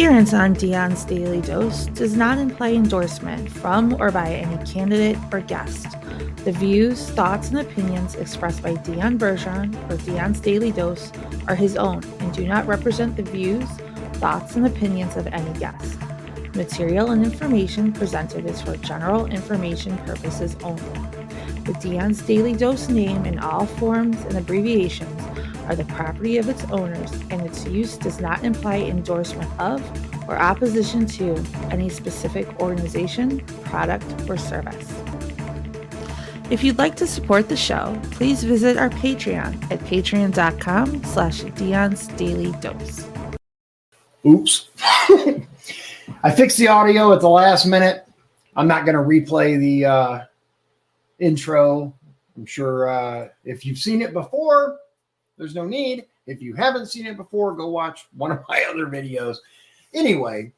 appearance on Dion's Daily Dose does not imply endorsement from or by any candidate or guest. The views, thoughts, and opinions expressed by Dion Bergeron or Dion's Daily Dose are his own and do not represent the views, thoughts, and opinions of any guest. Material and information presented is for general information purposes only. The Dion's Daily Dose name in all forms and abbreviations are the property of its owners, and its use does not imply endorsement of or opposition to any specific organization, product, or service. If you'd like to support the show, please visit our Patreon at patreon.com/Dion's Daily Dose. Oops. I fixed the audio at the last minute. I'm not going to replay the intro. I'm sure if you've seen it before, there's no need. If you haven't seen it before, go watch one of my other videos. Anyway,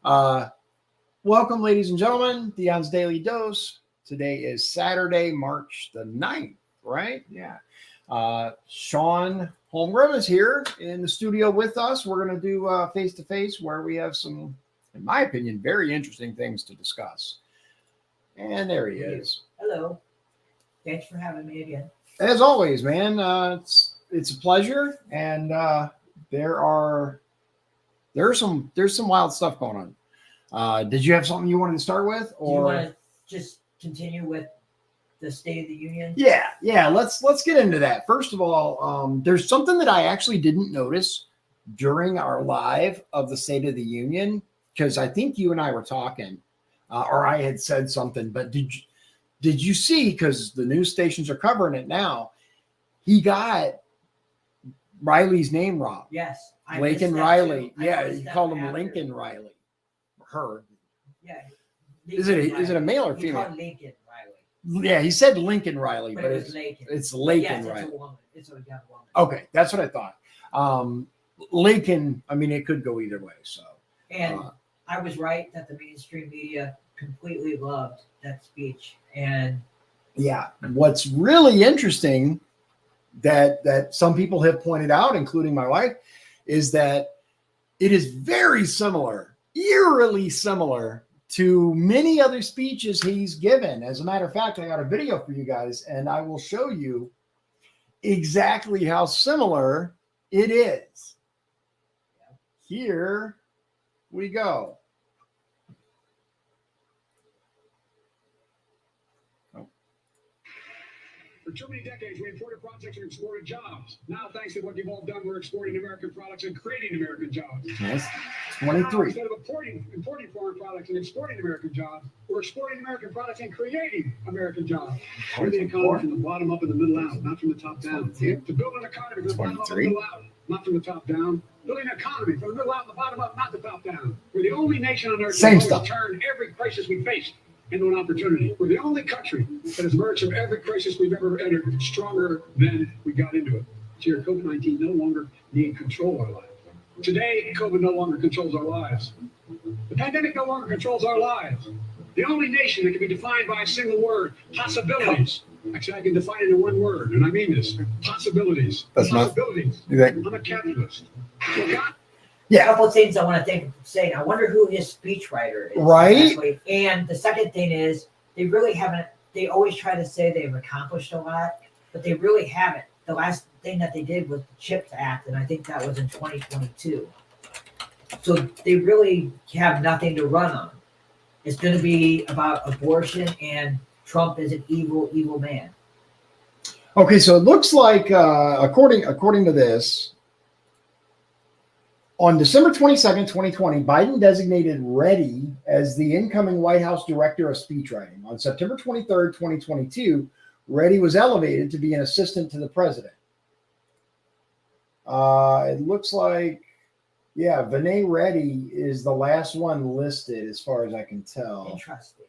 welcome, ladies and gentlemen, Dion's Daily Dose. Today is Saturday, March the 9th, right? Yeah. Shawn Holmgren is here in the studio with us. We're going to do face-to-face where we have some, in my opinion, very interesting things to discuss. And there he is. Hello. Thanks for having me again. As always, man, it's a pleasure, and there's some wild stuff going on. Did you have something you wanted to start with, or do you want to just continue with the State of the Union? Yeah. Let's get into that. First of all, there's something that I actually didn't notice during our live of the State of the Union, because I think you and I were talking, or I had said something. But did you see? Because the news stations are covering it now. He got Riley's name wrong. Yes. Lincoln Riley. Yeah, he called him Lincoln Riley. Her. Yeah. Is it a male or female? Lincoln Riley. Yeah, he said Lincoln Riley, but it's Lincoln. It's Lincoln yes, Riley. It's a woman. It's a young woman. Okay, that's what I thought. Lincoln, I mean, it could go either way. So, and I was right that the mainstream media completely loved that speech. And yeah, what's really interesting that some people have pointed out, including my wife, is that it is very similar, eerily similar to many other speeches he's given. As a matter of fact, I got a video for you guys, and I will show you exactly how similar it is. Here we go. For too many decades, we imported projects and exported jobs. Now, thanks to what you've all done, we're exporting American products and creating American jobs. Yes, 23. Now, instead of importing foreign products and exporting American jobs, we're exporting American products and creating American jobs. We're the economy from the bottom up and the middle out, not from the top down. To build an economy from the bottom up and the middle out, not from the top down. Building an economy from the middle out and the bottom up, not the top down. We're the only nation on earth that has turned every crisis we faced into an opportunity. We're the only country that has emerged from every crisis we've ever entered stronger than we got into it. So your COVID-19 no longer need control our lives. Today, COVID no longer controls our lives. The pandemic no longer controls our lives. The only nation that can be defined by a single word, possibilities. Actually, I can define it in one word, and I mean this, possibilities. That's possibilities. I'm a capitalist. So God, a couple of things I want to say. I wonder who his speechwriter is. Right. Exactly. And the second thing is they really haven't. They always try to say they've accomplished a lot, but they really haven't. The last thing that they did was the CHIPS Act, and I think that was in 2022. So they really have nothing to run on. It's going to be about abortion, and Trump is an evil, evil man. Okay, so it looks like according to this, on December 22nd, 2020, Biden designated Reddy as the incoming White House Director of Speechwriting. On September 23rd, 2022, Reddy was elevated to be an assistant to the president. It looks like, Vinay Reddy is the last one listed as far as I can tell. Interesting.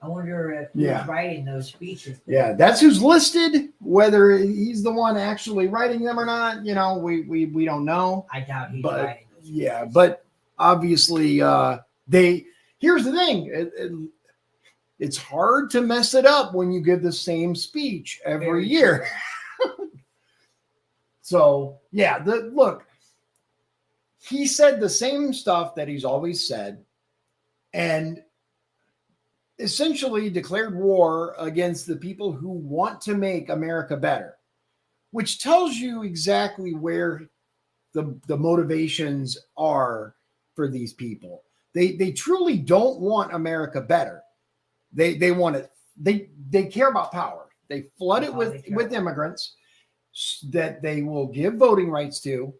I wonder if who's writing those speeches. Yeah, that's who's listed. Whether he's the one actually writing them or not, we don't know. I doubt he's writing those speeches. Yeah, but obviously here's the thing. It's hard to mess it up when you give the same speech every year. So yeah, look, he said the same stuff that he's always said, and essentially declared war against the people who want to make America better, which tells you exactly where the motivations are for these people. They truly don't want America better. They want it. They care about power. They flood it with immigrants that they will give voting rights to,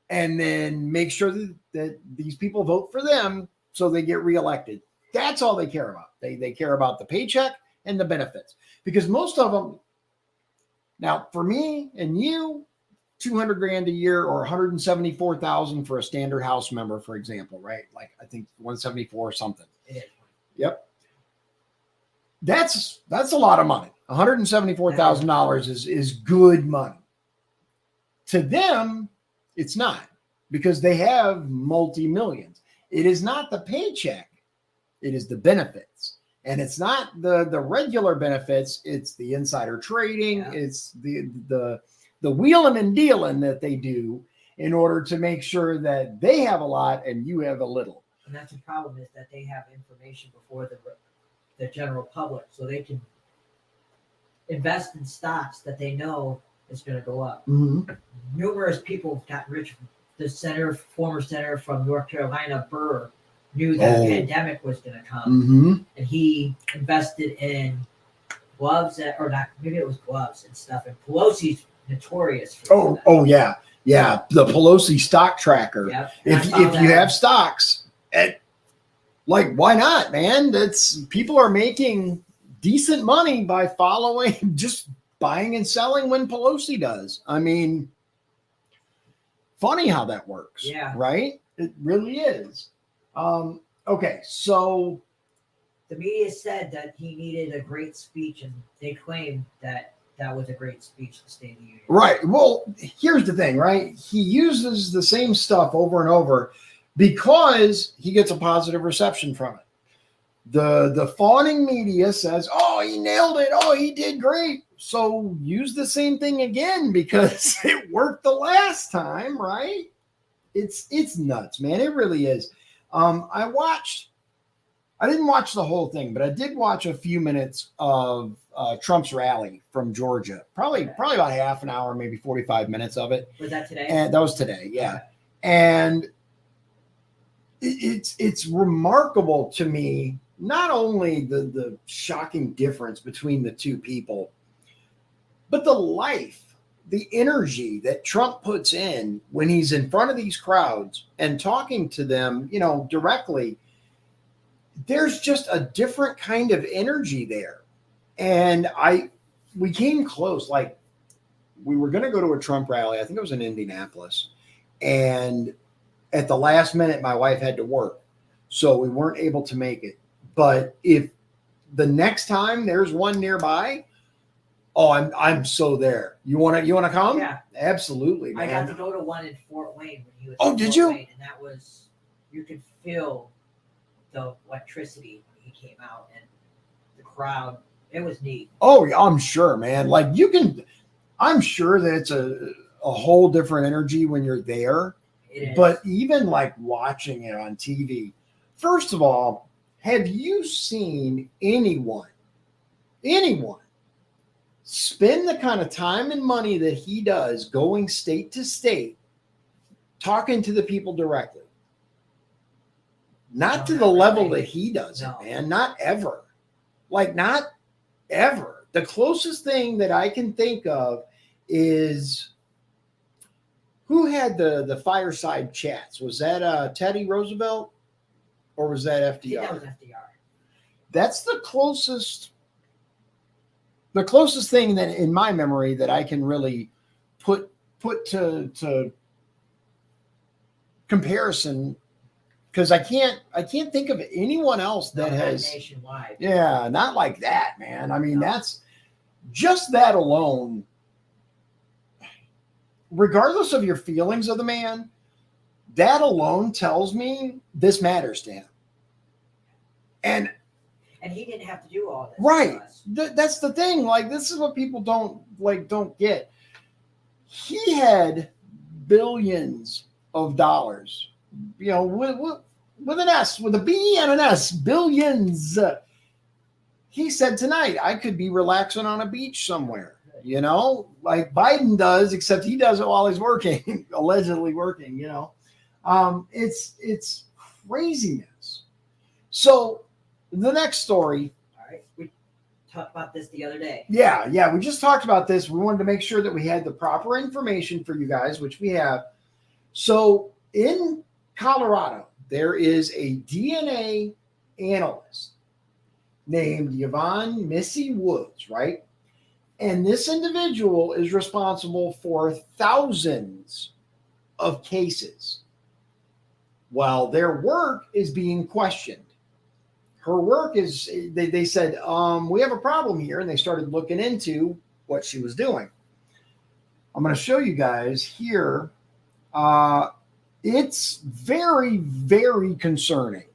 and then make sure that these people vote for them so they get reelected. That's all they care about. They care about the paycheck and the benefits, because most of them, now for me and you, $200,000 a year or $174,000 for a standard House member, for example, right? Like I think 174 or something. It is. Yep. That's a lot of money. $174,000 is good money. To them, it's not, because they have multi-millions. It is not the paycheck. It is the benefits. And it's not the regular benefits. It's the insider trading. Yeah. It's the wheeling and dealing that they do in order to make sure that they have a lot and you have a little. And that's the problem, is that they have information before the general public, so they can invest in stocks that they know is going to go up. Mm-hmm. Numerous people got rich. The former senator from North Carolina, Burr, knew that a pandemic was going to come, mm-hmm. and he invested in gloves maybe it was gloves and stuff. And Pelosi's notorious for that. Oh yeah. The Pelosi stock tracker. Yep. If you have stocks, why not, man? People are making decent money by following, just buying and selling when Pelosi does. I mean, funny how that works. Yeah. Right? It really is. Okay, so the media said that he needed a great speech, and they claimed that was a great speech to State of the Union. Right. Well, here's the thing, right? He uses the same stuff over and over because he gets a positive reception from it. The fawning media says, "Oh, he nailed it. Oh, he did great." So use the same thing again because it worked the last time, right? It's nuts, man. It really is. I didn't watch the whole thing, but I did watch a few minutes of Trump's rally from Georgia. Probably about half an hour, maybe 45 minutes of it. Was that today? And that was today, yeah. Okay. And it's remarkable to me, not only the shocking difference between the two people, but the life, the energy that Trump puts in when he's in front of these crowds and talking to them, directly. There's just a different kind of energy there. And we came close. Like, we were going to go to a Trump rally. I think it was in Indianapolis. And at the last minute, my wife had to work, so we weren't able to make it. But if the next time there's one nearby, I'm so there. You want to come? Yeah, absolutely, man. I got to go to one in Fort Wayne when he was. Oh, did you? Wayne, and that was, you could feel the electricity when he came out and the crowd. It was neat. Oh, I'm sure, man. Like, I'm sure that it's a whole different energy when you're there. It is. But even like watching it on TV, first of all, have you seen anyone spend the kind of time and money that he does going state to state, talking to the people directly? Not to the level that he does it, man. Not ever. Like, not ever. The closest thing that I can think of is, who had the fireside chats? Was that Teddy Roosevelt or was that FDR? That was FDR. That's the closest thing that in my memory that I can really put to comparison. Because I can't think of anyone else that has nationwide. Yeah, not like that, man. I mean, that's just that alone. Regardless of your feelings of the man, that alone tells me this matters to him. And he didn't have to do all this. Right. That's the thing. Like, this is what people don't get. he had billions of dollars, with an S, with a B and an S, billions. He said tonight, I could be relaxing on a beach somewhere, like Biden does, except he does it while he's working, allegedly working, It's craziness. So the next story. All right. We talked about this the other day. Yeah. We just talked about this. We wanted to make sure that we had the proper information for you guys, which we have. So in Colorado, there is a DNA analyst named Yvonne Missy Woods, right? And this individual is responsible for thousands of cases while their work is being questioned. Her work is, they said, we have a problem here. And they started looking into what she was doing. I'm going to show you guys here. It's very, very concerning.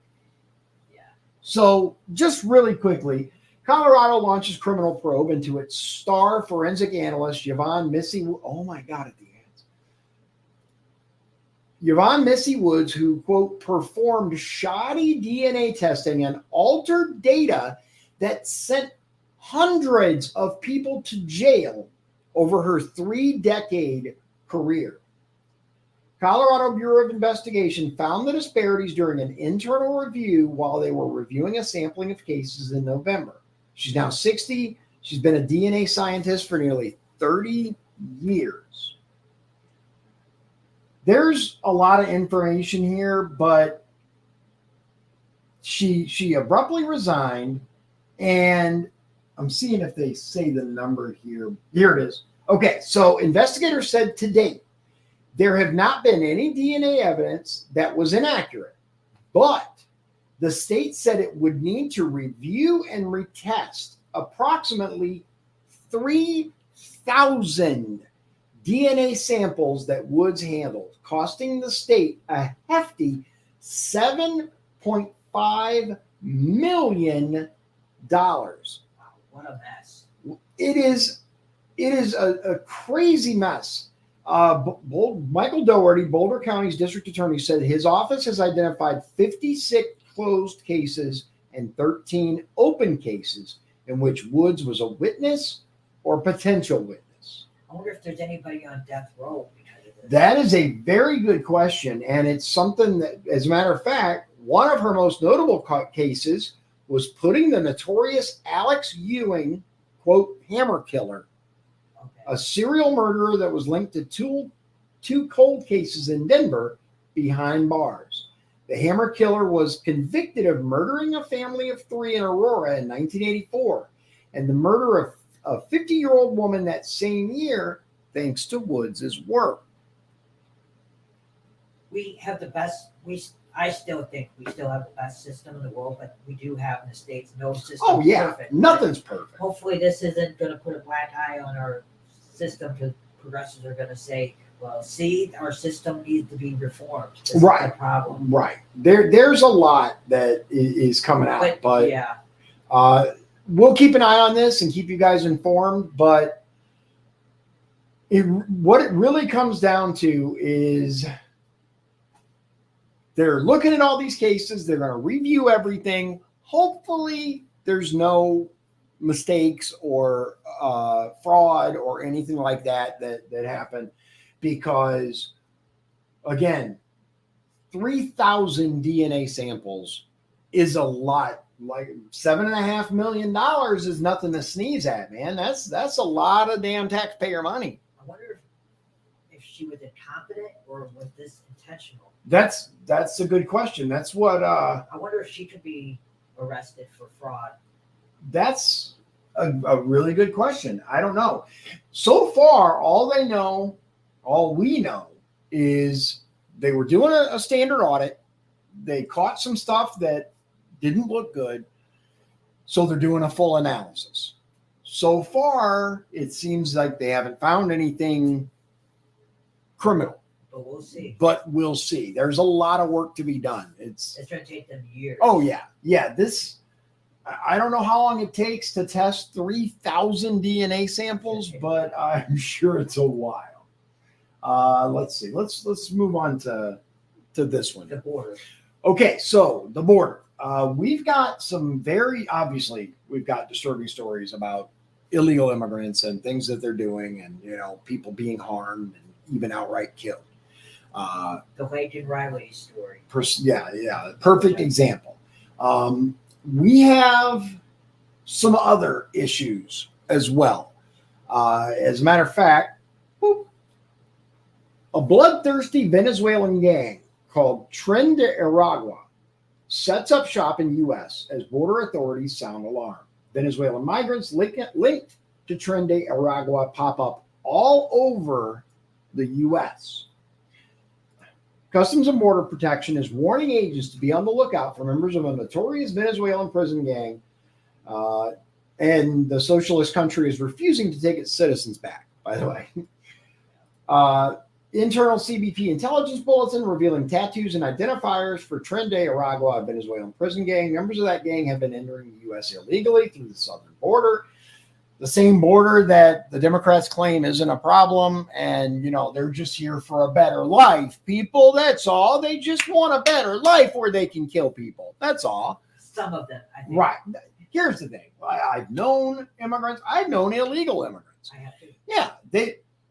So just really quickly, Colorado launches criminal probe into its star forensic analyst, Yvonne Missy. Oh my God, at the end. Yvonne Missy Woods, who, quote, performed shoddy DNA testing and altered data that sent hundreds of people to jail over her 3-decade career. Colorado Bureau of Investigation found the disparities during an internal review while they were reviewing a sampling of cases in November. She's now 60. She's been a DNA scientist for nearly 30 years. There's a lot of information here, but she abruptly resigned, and I'm seeing if they say the number here. Here it is. Okay, so investigators said to date, there have not been any DNA evidence that was inaccurate, but the state said it would need to review and retest approximately 3,000 DNA samples that Woods handled, costing the state a hefty $7.5 million. Wow, what a mess. It is a crazy mess. Michael Doherty, Boulder County's district attorney, said his office has identified 56 closed cases and 13 open cases in which Woods was a witness or potential witness. I wonder if there's anybody on death row because of this. That is a very good question, and it's something that, as a matter of fact, one of her most notable cases was putting the notorious Alex Ewing, quote, hammer killer, a serial murderer that was linked to two cold cases in Denver, behind bars. The hammer killer was convicted of murdering a family of 3 in Aurora in 1984 and the murder of a 50-year-old woman that same year, thanks to Woods' work. We have the best, I still think we still have the best system in the world, but we do have in the States no system. Oh, yeah. Perfect. Nothing's perfect. Hopefully this isn't going to put a black eye on our system, because progressives are going to say, well, see, our system needs to be reformed. This Right. is the problem. Right. There's a lot that is coming out, but yeah. We'll keep an eye on this and keep you guys informed. But what it really comes down to is they're looking at all these cases. They're going to review everything. Hopefully there's no mistakes or fraud or anything like that happened, because again, 3,000 DNA samples is a lot. Like $7.5 million is nothing to sneeze at, man. That's a lot of damn taxpayer money. I wonder if she was incompetent or was this intentional? That's a good question. That's what I wonder if she could be arrested for fraud. That's a really good question. I don't know. So far, all we know is they were doing a standard audit. They caught some stuff that didn't look good. So they're doing a full analysis. So far, it seems like they haven't found anything criminal. But we'll see. But we'll see. There's a lot of work to be done. It's going to take them years. Oh, yeah. Yeah. I don't know how long it takes to test 3,000 DNA samples, but I'm sure it's a while. Let's see. Let's move on to this one. The border. Okay, so the border. We've got we've got disturbing stories about illegal immigrants and things that they're doing, and people being harmed and even outright killed. The Laken Riley story. Perfect example. We have some other issues as well. As a matter of fact, a bloodthirsty Venezuelan gang called Tren de Aragua sets up shop in U.S. as border authorities sound alarm. Venezuelan migrants linked to Tren de Aragua pop up all over the U.S. Customs and Border Protection is warning agents to be on the lookout for members of a notorious Venezuelan prison gang, and the socialist country is refusing to take its citizens back, by the way. Internal CBP intelligence bulletin revealing tattoos and identifiers for Tren de Aragua, a Venezuelan prison gang. Members of that gang have been entering the U.S. illegally through the southern border, the same border that the Democrats claim isn't a problem. And, they're just here for a better life, people. That's all. They just want a better life where they can kill people. That's all. Some of them, I think. Right. Here's the thing. I've known immigrants. I've known illegal immigrants. I have to. Yeah.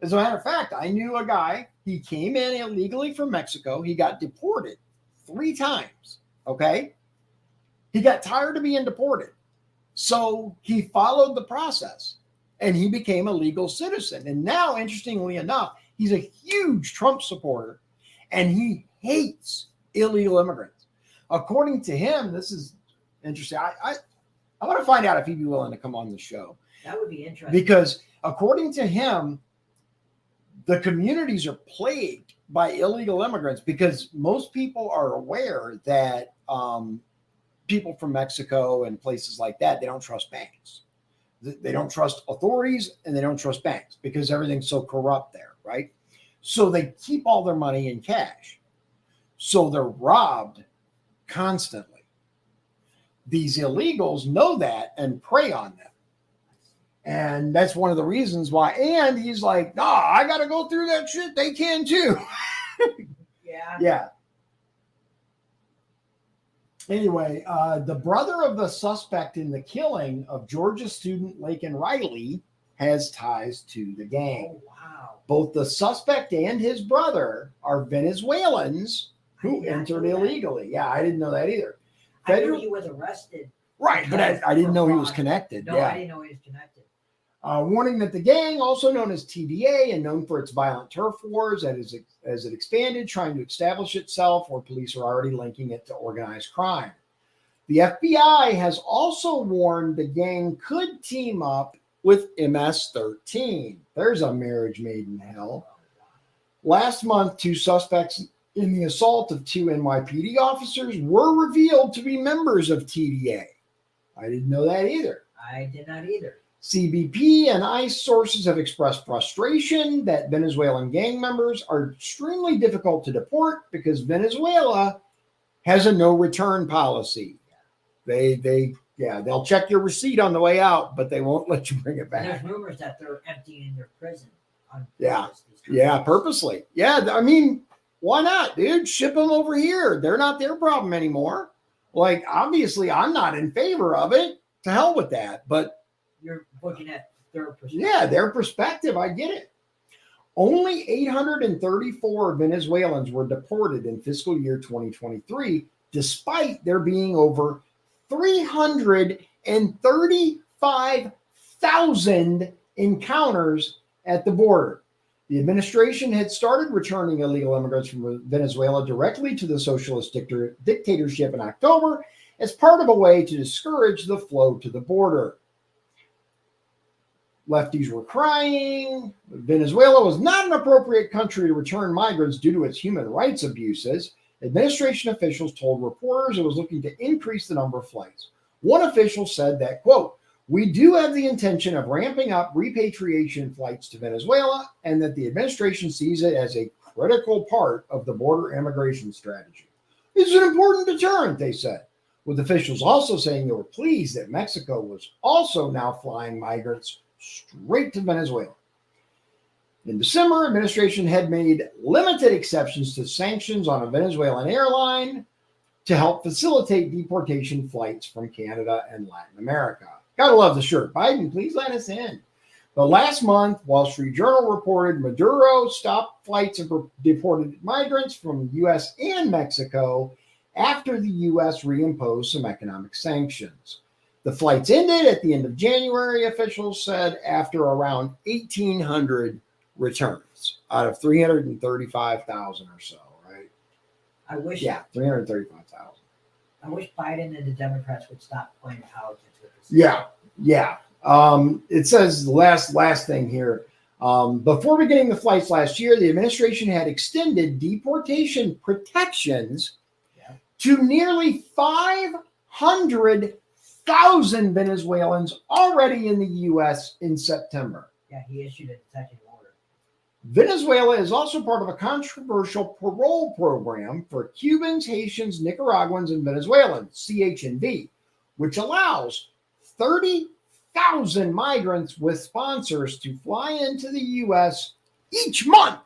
As a matter of fact, I knew a guy. He came in illegally from Mexico. He got deported 3 times. Okay. He got tired of being deported. So he followed the process and he became a legal citizen. And now, interestingly enough, he's a huge Trump supporter and he hates illegal immigrants. According to him, this is interesting. I want to find out if he'd be willing to come on the show. That would be interesting. Because according to him, the communities are plagued by illegal immigrants because most people are aware that people from Mexico and places like that, they don't trust banks. They don't trust authorities and they don't trust banks because everything's so corrupt there, right? So they keep all their money in cash. So they're robbed constantly. These illegals know that and prey on them. And that's one of the reasons why. And he's like, I got to go through that shit. They can too. Yeah. Yeah. Anyway, the brother of the suspect in the killing of Georgia student Laken Riley has ties to the gang. Oh, wow. Both the suspect and his brother are Venezuelans who entered illegally. Yeah, I didn't know that either. I knew he was arrested. Right, but I didn't know he was connected. No, yeah. I didn't know he was connected. Warning that the gang, also known as TDA and known for its violent turf wars as it expanded, trying to establish itself, where police are already linking it to organized crime. The FBI has also warned the gang could team up with MS-13. There's a marriage made in hell. Last month, 2 suspects in the assault of 2 NYPD officers were revealed to be members of TDA. I didn't know that either. I did not either. CBP and ICE sources have expressed frustration that Venezuelan gang members are extremely difficult to deport because Venezuela has a no return policy. They'll check your receipt on the way out, but they won't let you bring it back. And there's rumors that they're emptying their prison. Purposely. Yeah, I mean, why not, dude? Ship them over here. They're not their problem anymore. Like, obviously, I'm not in favor of it. To hell with that. But you're looking at their perspective. Yeah, their perspective. I get it. Only 834 Venezuelans were deported in fiscal year 2023, despite there being over 335,000 encounters at the border. The administration had started returning illegal immigrants from Venezuela directly to the socialist dictatorship in October as part of a way to discourage the flow to the border. Lefties were crying. Venezuela was not an appropriate country to return migrants due to its human rights abuses. Administration officials told reporters it was looking to increase the number of flights. One official said that, quote, "We do have the intention of ramping up repatriation flights to Venezuela and that the administration sees it as a critical part of the border immigration strategy. It's an important deterrent," they said, with officials also saying they were pleased that Mexico was also now flying migrants straight to Venezuela. In December, administration had made limited exceptions to sanctions on a Venezuelan airline to help facilitate deportation flights from Canada and Latin America. Gotta love the shirt. Biden, please let us in. But last month, Wall Street Journal reported Maduro stopped flights of deported migrants from the U.S. and Mexico after the U.S. reimposed some economic sanctions. The flights ended at the end of January, officials said, after around 1,800 returns out of 335,000 or so, right? I wish. Yeah, 335,000. I wish Biden and the Democrats would stop playing politics with this. Yeah. It says the last thing here. Before beginning the flights last year, the administration had extended deportation protections to nearly 500,000 Venezuelans already in the U.S. in September. Yeah, he issued an executive order. Venezuela is also part of a controversial parole program for Cubans, Haitians, Nicaraguans, and Venezuelans, CHNV, which allows 30,000 migrants with sponsors to fly into the U.S. each month.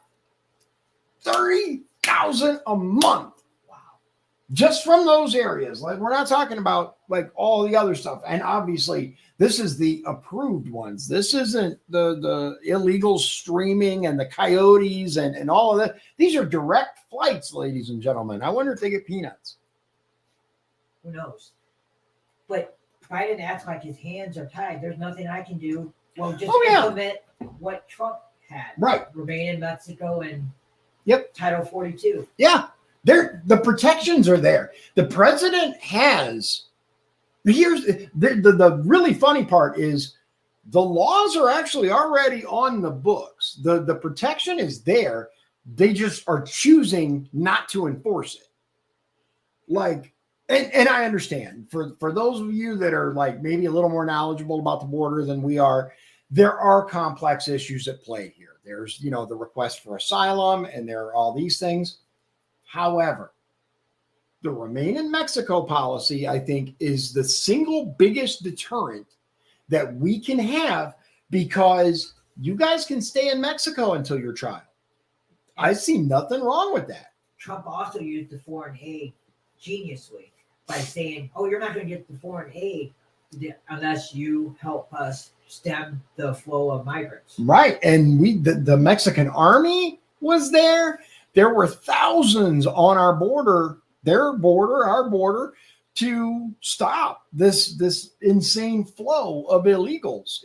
30,000 a month. Wow. Just from those areas. Like, we're not talking about like all the other stuff. And obviously, this is the approved ones. This isn't the illegal streaming and the coyotes and all of that. These are direct flights, ladies and gentlemen. I wonder if they get peanuts. Who knows? But Biden acts like his hands are tied. There's nothing I can do. Well, just implement what Trump had. Right. Remain in Mexico and Title 42. Yeah. The protections are there. The president has. Here's the really funny part is the laws are actually already on the books. The protection is there. They just are choosing not to enforce it. Like, and I understand for those of you that are like maybe a little more knowledgeable about the border than we are, there are complex issues at play here. There's, the request for asylum and there are all these things. However, the Remain in Mexico policy, I think, is the single biggest deterrent that we can have because you guys can stay in Mexico until your trial. I see nothing wrong with that. Trump also used the foreign aid geniusly by saying, oh, you're not going to get the foreign aid unless you help us stem the flow of migrants. Right. And the Mexican army was there. There were thousands on our border, our border, to stop this insane flow of illegals.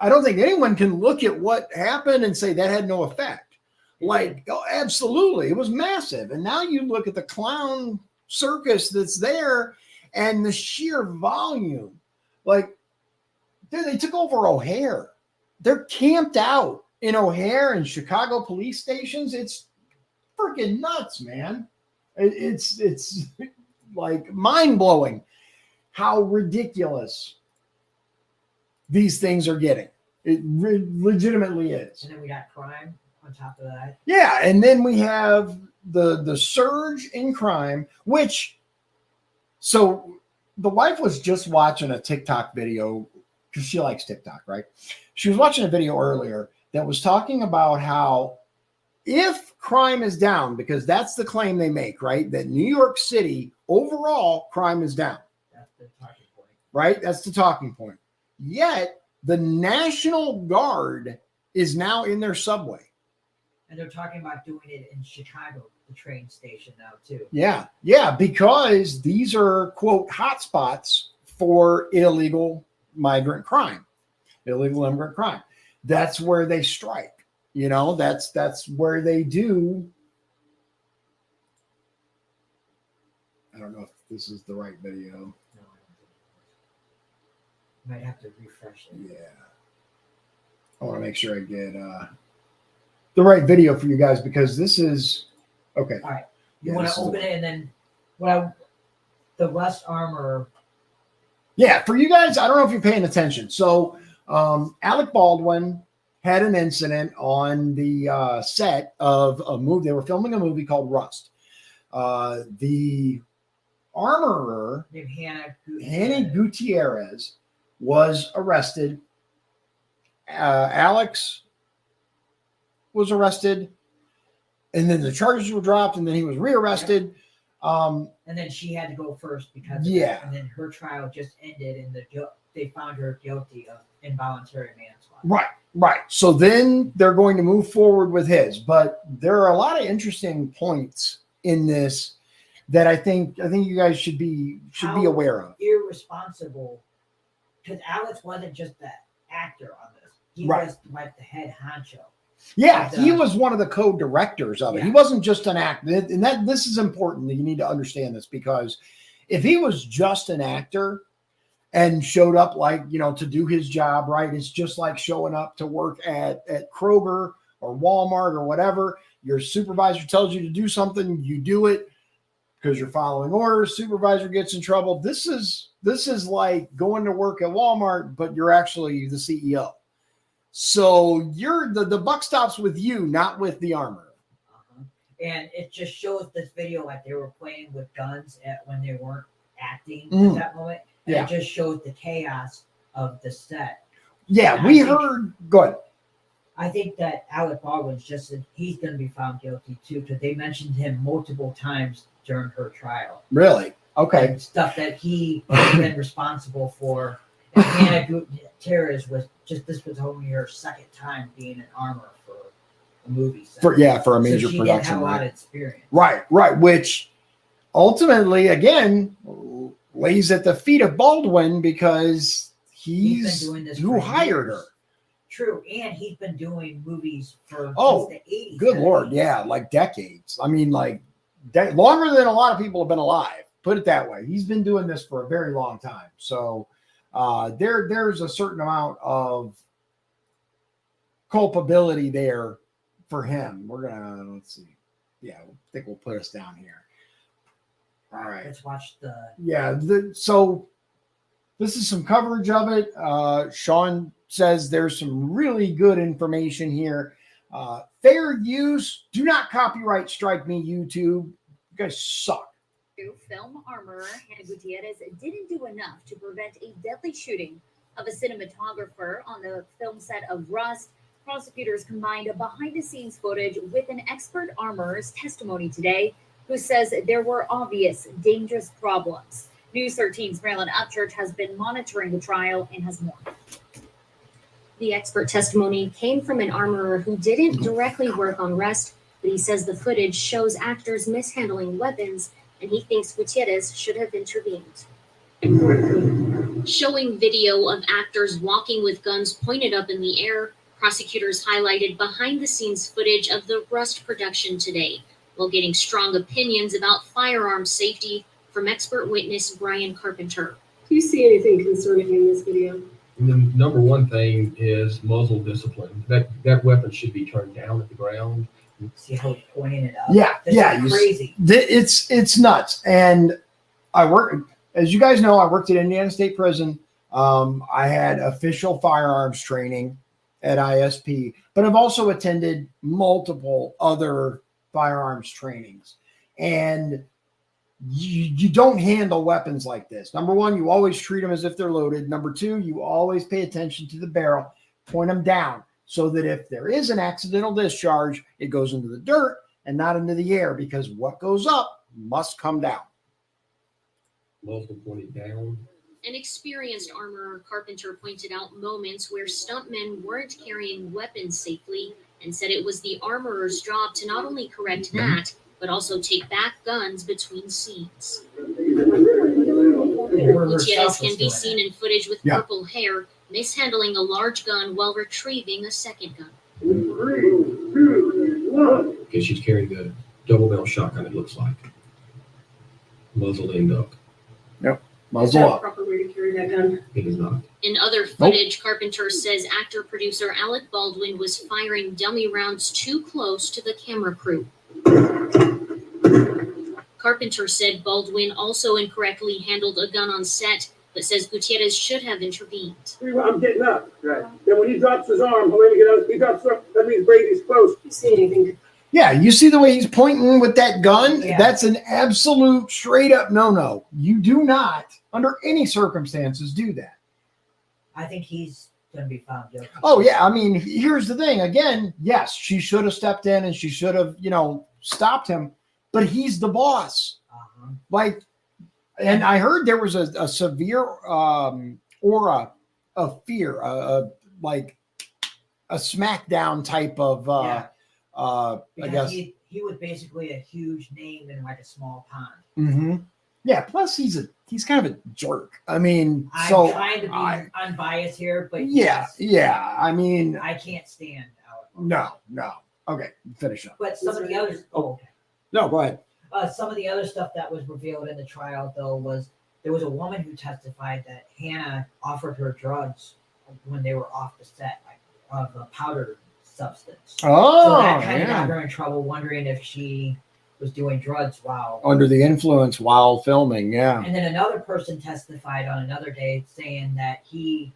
I don't think anyone can look at what happened and say that had no effect. Like, oh, absolutely. It was massive. And now you look at the clown circus that's there and the sheer volume. Like, dude, they took over O'Hare. They're camped out in O'Hare and Chicago police stations. It's freaking nuts, man. It's like mind-blowing how ridiculous these things are getting. It legitimately is. And then we got crime on top of that. Yeah, and then we have the surge in crime, so the wife was just watching a TikTok video because she likes TikTok, right? She was watching a video earlier that was talking about how if crime is down, because that's the claim they make, right? That New York City, overall, crime is down. That's the talking point. Right? That's the talking point. Yet, the National Guard is now in their subway. And they're talking about doing it in Chicago, the train station now, too. Yeah, because these are, quote, hotspots for illegal immigrant crime. That's where they strike. That's where they do. I don't know if this is the right video. No, I don't think it was. Might have to refresh it. Yeah. I want to make sure I get the right video for you guys because this is okay. All right. You want to open it and then the Rust Armor. Yeah, for you guys, I don't know if you're paying attention. So Alec Baldwin had an incident on the set of a movie. They were filming a movie called Rust. The armorer, named Hannah Gutierrez, was arrested. Alex was arrested, and then the charges were dropped, and then he was rearrested. And then she had to go first because of that. And then her trial just ended, and they found her guilty of involuntary manslaughter. Right. So then they're going to move forward with his, but there are a lot of interesting points in this that I think you guys should be aware of. Irresponsible, because Alex wasn't just the actor on this; he was like the head honcho. Yeah, he was one of the co-directors of it. He wasn't just an actor, and this is important that you need to understand this, because if he was just an actor and showed up to do his job, right? It's just like showing up to work at Kroger or Walmart or whatever. Your supervisor tells you to do something, you do it because you're following orders. Supervisor gets in trouble. This is like going to work at Walmart, but you're actually the CEO. So you're the buck stops with you, not with the armor. And it just shows this video like they were playing with guns when they weren't acting at that moment. And it just shows the chaos of the set. Yeah, and we heard. Go ahead. I think that Alec Baldwin's he's going to be found guilty too, because they mentioned him multiple times during her trial. Really? Okay. And stuff that he has been responsible for. And Hannah Gutierrez this was only her second time being an armor for a movie set. For a major production. She didn't have a lot of experience. Right. Which ultimately, again, lays at the feet of Baldwin, because he's been doing this. Who hired her? True, and he's been doing movies for since the 80s. Good Lord, like decades. I mean, longer than a lot of people have been alive. Put it that way. He's been doing this for a very long time. So there's a certain amount of culpability there for him. We're gonna let's see. Yeah, I think we'll put us down here. All right. Let's watch so this is some coverage of it. Shawn says there's some really good information here. Fair use. Do not copyright strike me, YouTube. You guys suck. Film Armor Hannah Gutierrez didn't do enough to prevent a deadly shooting of a cinematographer on the film set of Rust. Prosecutors combined behind-the-scenes footage with an expert armorer's testimony today, who says there were obvious, dangerous problems. News 13's Marilyn Upchurch has been monitoring the trial and has more. The expert testimony came from an armorer who didn't directly work on Rust, but he says the footage shows actors mishandling weapons, and he thinks Gutierrez should have intervened. Showing video of actors walking with guns pointed up in the air, prosecutors highlighted behind-the-scenes footage of the Rust production today, while getting strong opinions about firearm safety from expert witness Brian Carpenter. Do you see anything concerning in this video? The number one thing is muzzle discipline. That weapon should be turned down at the ground. See how he's pointing it up? This is crazy. It's nuts. And I work, as you guys know, I worked at Indiana State Prison. I had official firearms training at ISP, but I've also attended multiple other firearms trainings. And you don't handle weapons like this. Number one, you always treat them as if they're loaded. Number two, you always pay attention to the barrel, point them down, so that if there is an accidental discharge, it goes into the dirt and not into the air, because what goes up must come down. Muzzle pointed down. An experienced armorer, Carpenter, pointed out moments where stuntmen weren't carrying weapons safely, and said it was the armorer's job to not only correct that, but also take back guns between scenes. Gutierrez can be seen in footage with purple hair, mishandling a large gun while retrieving a second gun. 3, 2, 1. Okay, she's carrying the double barrel shotgun, it looks like. Muzzle end up. Yep. Is that a proper way to carry that gun? It is not. In other footage, Carpenter says actor-producer Alec Baldwin was firing dummy rounds too close to the camera crew. Carpenter said Baldwin also incorrectly handled a gun on set, but says Gutierrez should have intervened. I'm getting up. Right. Then when he drops his arm, he drops up, that means Brady's close. You see anything? Yeah, you see the way he's pointing with that gun? Yeah. That's an absolute straight up no-no. You do not, under any circumstances, do that. I think he's going to be found guilty. Oh yeah, I mean, here's the thing. Again, yes, she should have stepped in and she should have, stopped him. But he's the boss. Uh-huh. Like, and I heard there was a severe aura of fear, like a smackdown type of. I Because guess he was basically a huge name in like a small pond. Mm-hmm. Yeah. Plus, he's kind of a jerk. I mean, I'm trying to be unbiased here, but yeah. I mean, I can't stand Alec. no. Okay, finish up. But some of the others. Oh, okay. No, go ahead. Some of the other stuff that was revealed in the trial, though, was there was a woman who testified that Hannah offered her drugs when they were off the set, like of a powder substance. Oh, so that kind of got her in trouble, wondering if she was doing drugs while under the influence while filming. Yeah. And then another person testified on another day saying that he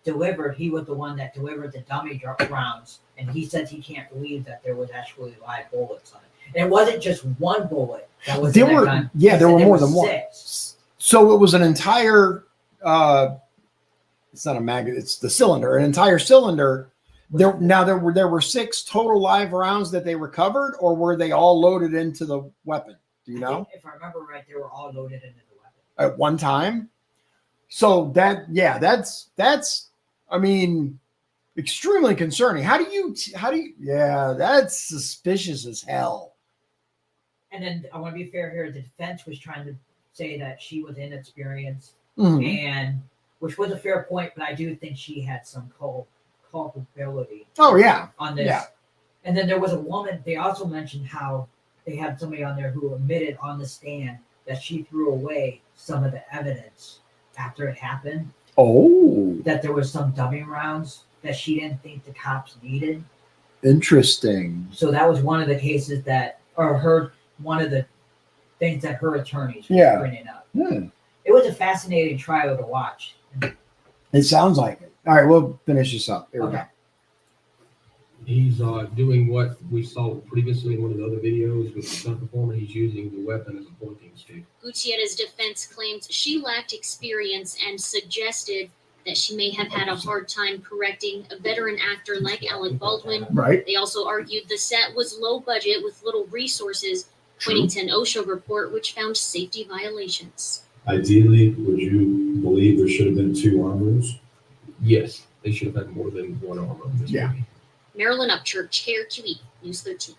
was the one that delivered the dummy rounds, and he said he can't believe that there was actually live bullets on it. And it wasn't just one bullet that was in that gun. There were more than one. 6. So it was an entire it's not a magnet, it's the cylinder, an entire cylinder. There were 6 total live rounds that they recovered, or were they all loaded into the weapon? Do you know? If I remember right, they were all loaded into the weapon at one time. So that's I mean, extremely concerning. How do you that's suspicious as hell. And then I want to be fair here, the defense was trying to say that she was inexperienced, and which was a fair point, but I do think she had some culpability. Oh yeah. On this. Yeah. And then there was a woman, they also mentioned how they had somebody on there who admitted on the stand that she threw away some of the evidence after it happened. Oh. That there was some dummy rounds that she didn't think the cops needed. Interesting. So that was one of the cases one of the things that her attorneys were bringing up. It was a fascinating trial to watch. It sounds like it. All right, we'll finish this up. Here we go. He's doing what we saw previously in one of the other videos with the stunt performer. He's using the weapon as a pointing stick. Gutierrez's defense claims she lacked experience and suggested that she may have had a hard time correcting a veteran actor like Alec Baldwin. Right. They also argued the set was low budget with little resources, pointing to an OSHA report which found safety violations. Ideally, would you believe there should have been 2 armors? Yes, they should have had more than one armor in this movie. Marilyn Upchurch, KRQE, News 13.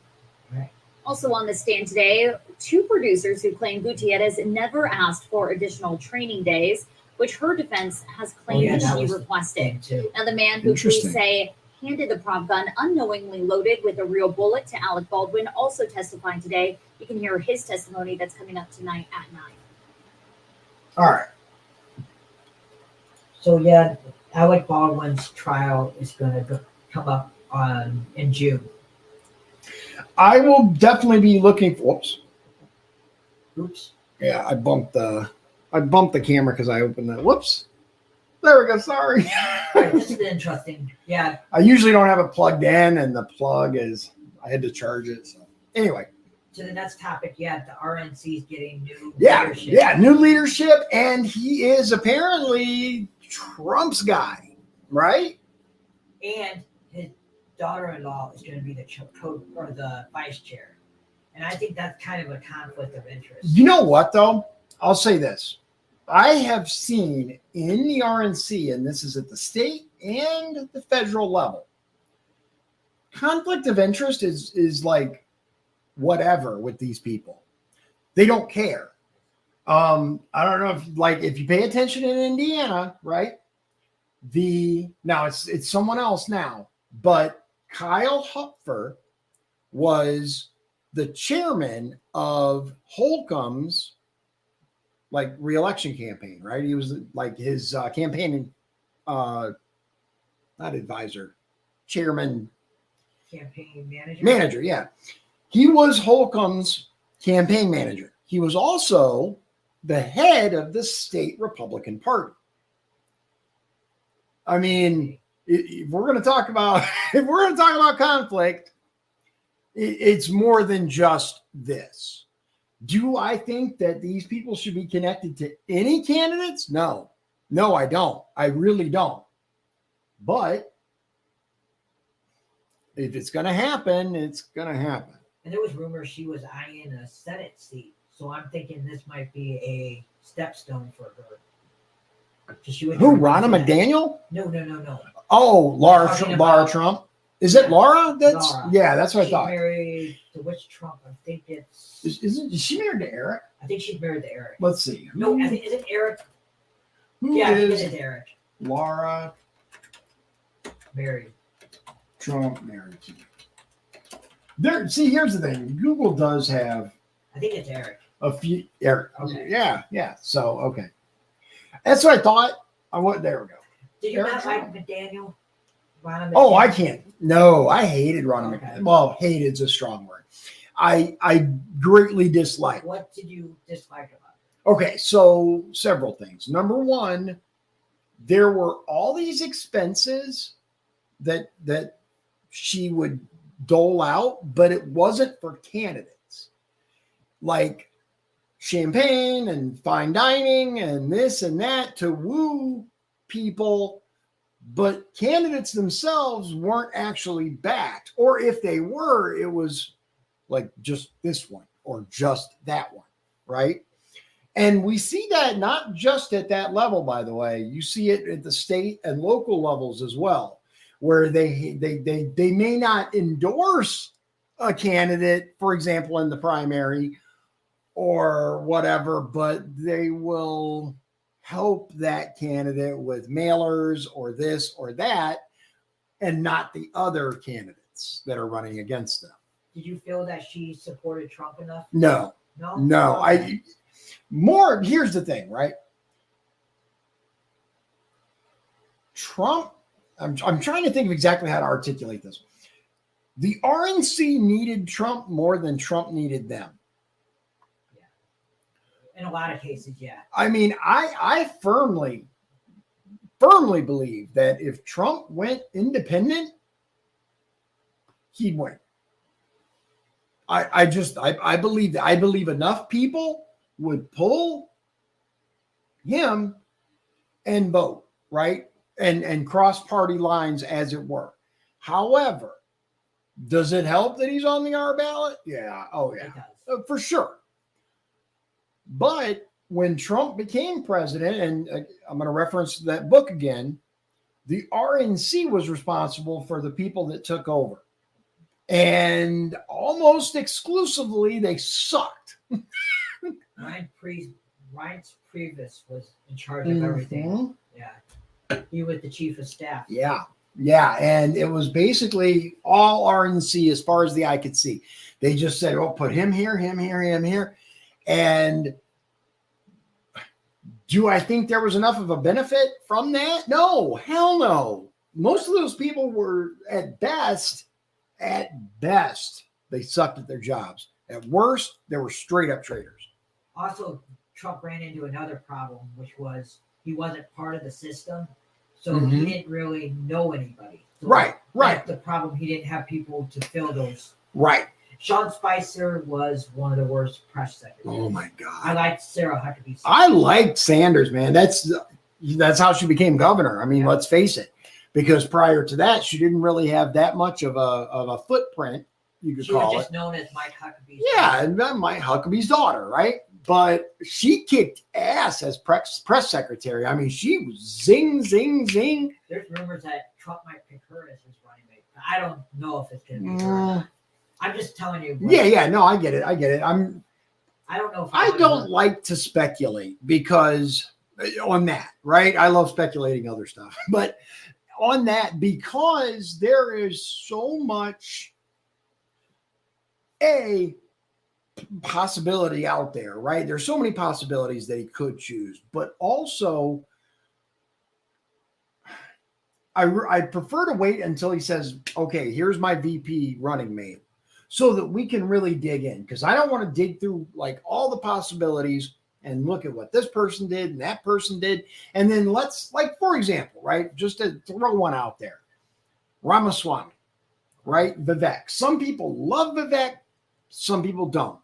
Right. Also on the stand today, 2 producers who claim Gutierrez never asked for additional training days, which her defense has claimed that she requested. Now, the man who police say handed the prop gun unknowingly loaded with a real bullet to Alec Baldwin also testified today. You can hear his testimony that's coming up tonight at 9. All right. So Alec Baldwin's trial is going to come up in June. I will definitely be looking for. Oops. Yeah, I bumped the camera because I opened that. Whoops. There we go. Sorry. This is interesting. Yeah. I usually don't have it plugged in, and the plug I had to charge it. So anyway. To the next topic, the RNC is getting new leadership. Yeah, new leadership, and he is apparently Trump's guy, right? And his daughter-in-law is going to be the vice chair. And I think that's kind of a conflict of interest. You know what, though? I'll say this. I have seen in the RNC, and this is at the state and the federal level, conflict of interest is like whatever with these people. They don't care. I don't know if you pay attention in Indiana, right? Now it's someone else now, but Kyle Hupfer was the chairman of Holcomb's re-election campaign, right? He was his campaign, not advisor, chairman, campaign manager. Yeah. He was Holcomb's campaign manager. He was also the head of the state Republican Party. I mean, if we're going to talk about conflict, it's more than just this. Do I think that these people should be connected to any candidates? No, I don't. I really don't. But if it's going to happen, it's going to happen. And there was rumors she was eyeing a Senate seat. So I'm thinking this might be a stepstone for her. Who, Ronna McDaniel? No. Oh, Laura Talking Trump. Is it Laura? Laura. Yeah, that's what I She's thought. married to which Trump? I think it's. Is she married to Eric? I think she's married to Eric. Let's see. No, I think is it Eric? Who Yeah, is it is Eric. Laura Married. Trump married to? There. See, here's the thing. Google does have I think it's Eric. a few. Eric. Okay. Yeah. So okay, that's what I thought. There we go. Did you Eric not Trump. like McDaniel? Ronna Oh, I McDaniel? can't. No, I hated Ronna Okay. McDaniel. Well, hated's a strong word. I greatly dislike. What did you dislike about it? Okay, so several things. Number one, there were all these expenses that she would dole out, but it wasn't for candidates. Like champagne and fine dining and this and that to woo people, but candidates themselves weren't actually backed. Or if they were, it was like just this one or just that one, right? And we see that not just at that level, by the way. You see it at the state and local levels as well, where they may not endorse a candidate, for example, in the primary or whatever, but they will help that candidate with mailers or this or that, and not the other candidates that are running against them. Did you feel that she supported Trump enough? No. Okay. Here's the thing, right? Trump, I'm trying to think of exactly how to articulate this. The RNC needed Trump more than Trump needed them. In a lot of cases, yeah. I mean, I firmly believe that if Trump went independent, he'd win. I believe that. I believe enough people would pull him and vote, right? And cross party lines, as it were. However, does it help that he's on the R ballot? Yeah. Oh, yeah. It does. For sure. But when Trump became president, and I'm going to reference that book again, the RNC was responsible for the people that took over. And almost exclusively, they sucked. Reince Priebus was in charge of everything. Yeah. He was the chief of staff. Yeah. And it was basically all RNC as far as the eye could see. They just said, oh, put him here, him here, him here. And do I think there was enough of a benefit from that? No, hell no. Most of those people were at best, they sucked at their jobs. At worst, they were straight up traitors. Also, Trump ran into another problem, which was he wasn't part of the system. So he didn't really know anybody. So Right. that's the problem. He didn't have people to fill those. Right. Sean Spicer was one of the worst press secretaries. Oh my God. I liked Sarah Huckabee. I liked Sanders, man. That's how she became governor. I mean, let's face it, because prior to that, she didn't really have that much of a footprint, you could She call was it. just known as Mike Huckabee's Yeah, and Mike Huckabee's daughter, right? But she kicked ass as press secretary. I mean, she was zing, zing, zing. There's rumors that Trump might pick her as his running mate. I don't know if it's going to be her or not. I'm just telling you. Yeah. No, I get it. I don't know if I don't like to speculate because on that, right? I love speculating other stuff, but on that, because there is so much possibility out there, right? There's so many possibilities that he could choose, but also I prefer to wait until he says, okay, here's my VP running mate, so that we can really dig in, because I don't want to dig through like all the possibilities and look at what this person did and that person did. And then let's, like, for example, right, just to throw one out there, Ramaswamy, right? Vivek. Some people love Vivek. Some people don't.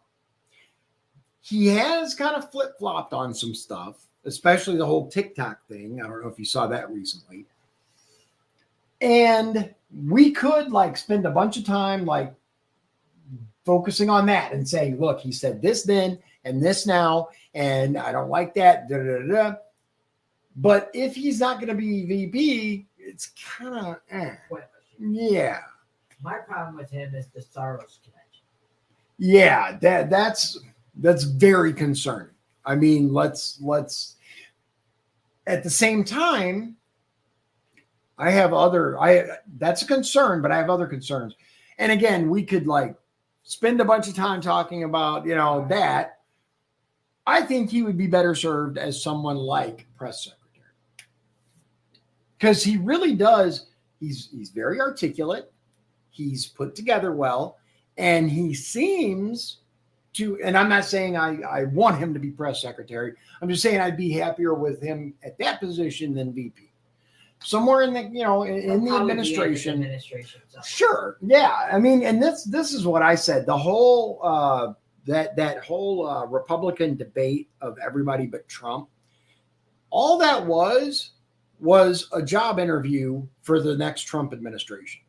He has kind of flip-flopped on some stuff, especially the whole TikTok thing. I don't know if you saw that recently. And we could like spend a bunch of time like focusing on that and saying, look, he said this then and this now, and I don't like that. Da, da, da, da. But if he's not going to be VP, it's kind of yeah. My problem with him is the Soros connection. Yeah, that's very concerning. I mean, let's at the same time, that's a concern, but I have other concerns. And again, we could like spend a bunch of time talking about, that. I think he would be better served as someone like press secretary. Because he really does, he's very articulate, he's put together well, and he seems to, and I'm not saying I want him to be press secretary. I'm just saying I'd be happier with him at that position than VP. Somewhere in the, in the administration. So. Sure. Yeah. I mean, and this is what I said. The whole, that whole Republican debate of everybody but Trump, all that was a job interview for the next Trump administration.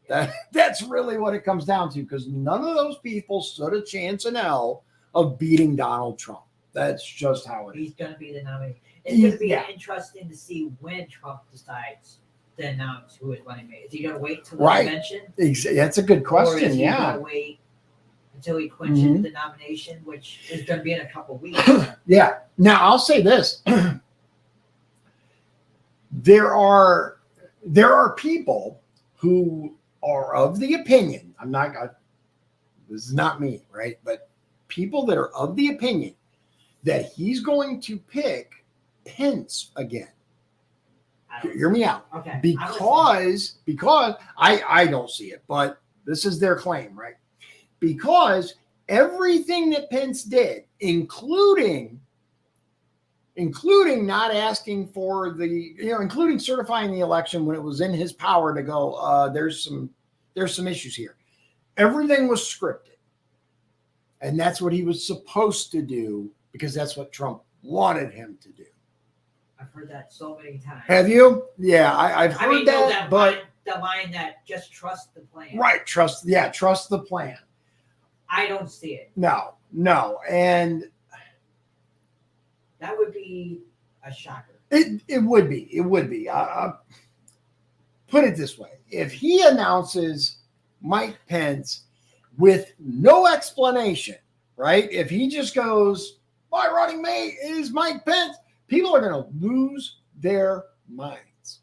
That's really what it comes down to, because none of those people stood a chance in hell of beating Donald Trump. That's just how it is. He's going to be the nominee. It's going to be interesting to see when Trump decides to announce who is running mate. Is he going to wait till the convention? That's a good question. Or is he going to wait until he clinches the nomination, which is going to be in a couple of weeks? Yeah. Now I'll say this: there are people who are of the opinion. This is not me, right? But people that are of the opinion that he's going to pick Pence again. Hear me out. Okay. Because I don't see it, but this is their claim, right? Because everything that Pence did, including not asking for including certifying the election when it was in his power to go, there's some issues here. Everything was scripted. And that's what he was supposed to do, because that's what Trump wanted him to do. I've heard that so many times. Have you? Yeah, I've heard that, but the line that just trust the plan. Right, trust the plan. I don't see it. No, and that would be a shocker. It would be. Put it this way: if he announces Mike Pence with no explanation, right? If he just goes, my running mate is Mike Pence, people are going to lose their minds.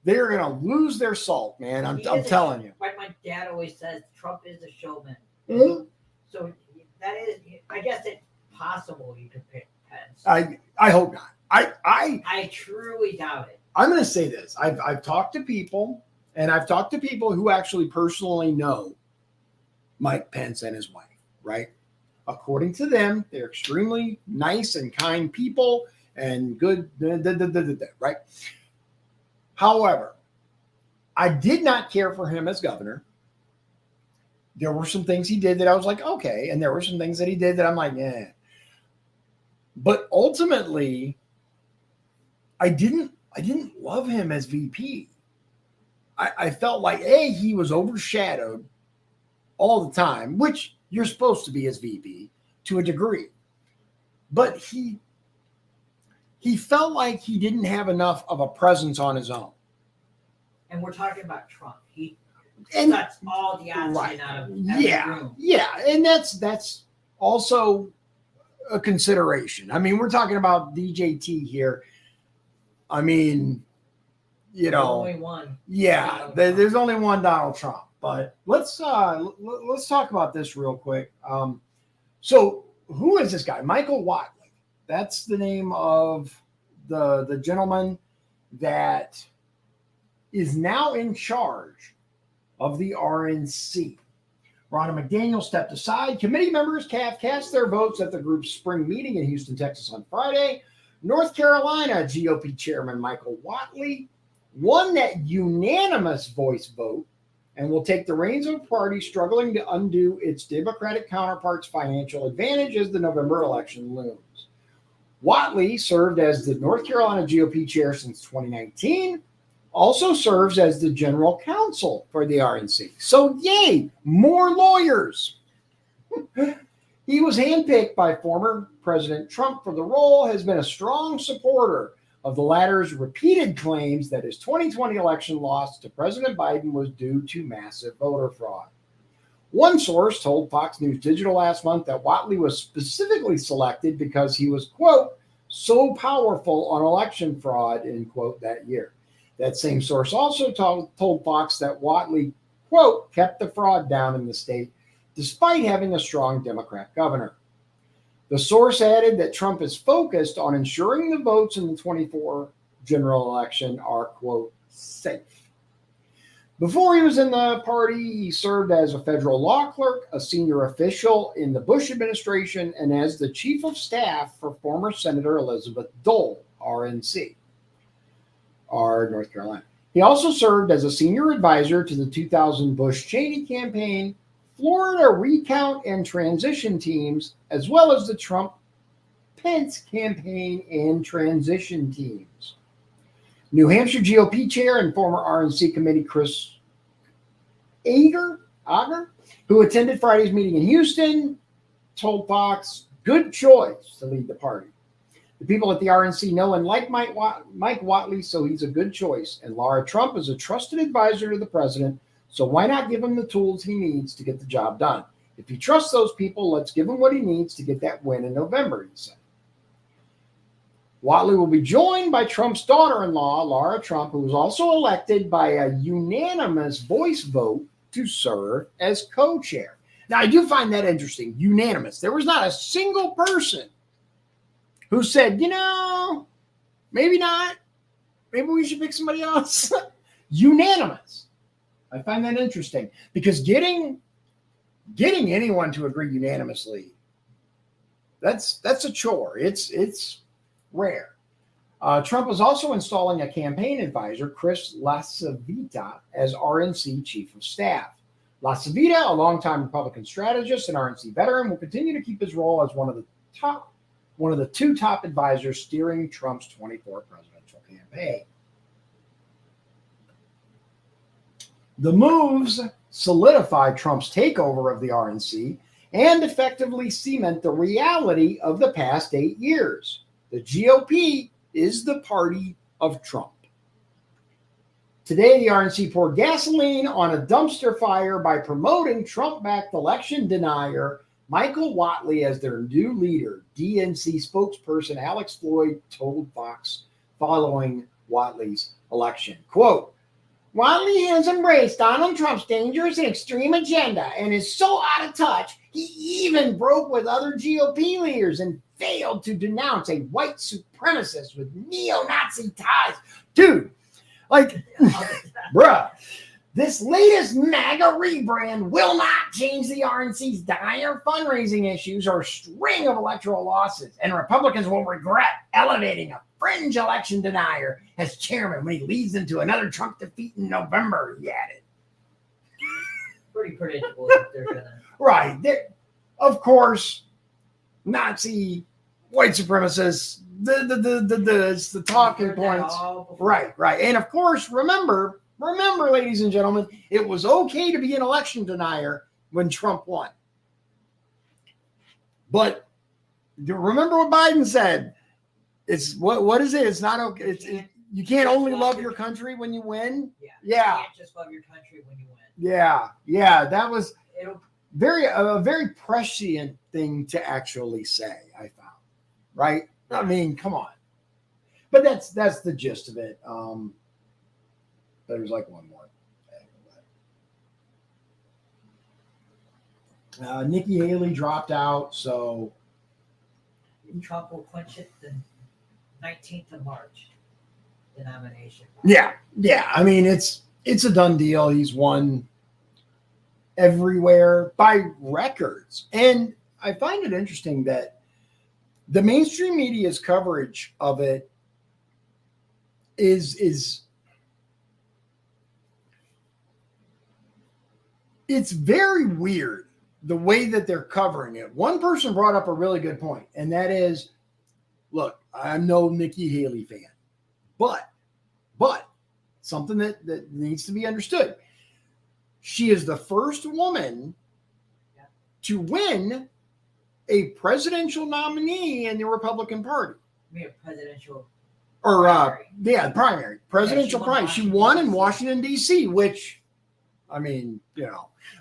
They're going to lose their salt, man. I'm telling you. Like my dad always says, Trump is a showman. Mm-hmm. So that is, I guess it's possible you could pick Pence. I hope not. I truly doubt it. I'm going to say this. I've talked to people, and I've talked to people who actually personally know Mike Pence and his wife, right? According to them, they're extremely nice and kind people and good, right? However, I did not care for him as governor. There were some things he did that I was like, okay. And there were some things that he did that I'm like, yeah. But ultimately, I didn't love him as VP. I felt like, he was overshadowed all the time, which you're supposed to be as VP to a degree. But he felt like he didn't have enough of a presence on his own. And we're talking about Trump. That's all the oxygen out of every room. Yeah, and that's also a consideration. I mean, we're talking about DJT here. I mean, There's only one. Yeah, there's only one Donald Trump. But let's talk about this real quick. So who is this guy? Michael Watley. That's the name of the gentleman that is now in charge of the RNC. Ronna McDaniel stepped aside. Committee members cast their votes at the group's spring meeting in Houston, Texas on Friday. North Carolina GOP chairman Michael Watley won that unanimous voice vote and will take the reins of a party struggling to undo its Democratic counterpart's financial advantage as the November election looms. Watley served as the North Carolina GOP chair since 2019, also serves as the general counsel for the RNC. So, yay, more lawyers. He was handpicked by former President Trump for the role, has been a strong supporter of the latter's repeated claims that his 2020 election loss to President Biden was due to massive voter fraud. One source told Fox News Digital last month that Whatley was specifically selected because he was, quote, so powerful on election fraud, end quote, that year. That same source also told Fox that Whatley, quote, kept the fraud down in the state despite having a strong Democrat governor. The source added that Trump is focused on ensuring the votes in the 24 general election are, quote, safe. Before he was in the party, he served as a federal law clerk, a senior official in the Bush administration, and as the chief of staff for former Senator Elizabeth Dole, RNC, North Carolina. He also served as a senior advisor to the 2000 Bush-Cheney campaign, Florida recount and transition teams, as well as the Trump-Pence campaign and transition teams. New Hampshire GOP chair and former RNC committee Chris Ager, who attended Friday's meeting in Houston, told Fox, good choice to lead the party. The people at the RNC know and like Mike Whatley, so he's a good choice. And Laura Trump is a trusted advisor to the president, so why not give him the tools he needs to get the job done? If he trusts those people, let's give him what he needs to get that win in November, he said. Whatley will be joined by Trump's daughter-in-law, Laura Trump, who was also elected by a unanimous voice vote to serve as co-chair. Now, I do find that interesting, unanimous. There was not a single person who said, maybe not. Maybe we should pick somebody else. Unanimous. I find that interesting because getting anyone to agree unanimously, that's a chore. It's rare. Trump was also installing a campaign advisor, Chris LaCivita, as RNC chief of staff. LaCivita, a longtime Republican strategist and RNC veteran, will continue to keep his role as one of the two top advisors steering Trump's 24 presidential campaign. The moves solidify Trump's takeover of the RNC and effectively cement the reality of the past 8 years. The GOP is the party of Trump. Today, the RNC poured gasoline on a dumpster fire by promoting Trump-backed election denier Michael Whatley as their new leader, DNC spokesperson Alex Floyd told Fox following Whatley's election. Quote, Whatley has embraced Donald Trump's dangerous and extreme agenda and is so out of touch, he even broke with other GOP leaders and failed to denounce a white supremacist with neo-Nazi ties. Dude, bruh. This latest MAGA rebrand will not change the RNC's dire fundraising issues or string of electoral losses, and Republicans will regret elevating a fringe election denier as chairman when he leads them to another Trump defeat in November, he added. Pretty predictable that they're going to. Right. Of course, Nazi, white supremacists, it's the talking points. Right. And of course, remember, ladies and gentlemen, it was okay to be an election denier when Trump won. But remember what Biden said. It's what is it? It's not okay. You can't only love your country when you win. Yeah. You can't just love your country when you win. Yeah. That was a very prescient thing to actually say, I found. Right? I mean, come on. But that's the gist of it. There's like one more. Nikki Haley dropped out, so Trump will clinch it the 19th of March, the nomination. Yeah. I mean, it's a done deal. He's won everywhere by records. And I find it interesting that the mainstream media's coverage of it is it's very weird the way that they're covering it. One person brought up a really good point, and that is, look, I'm no Nikki Haley fan, but something that needs to be understood. She is the first woman to win a presidential nominee in the Republican Party. We have presidential. Or primary. primary. Presidential primary. She won in Washington, D.C., which, I mean,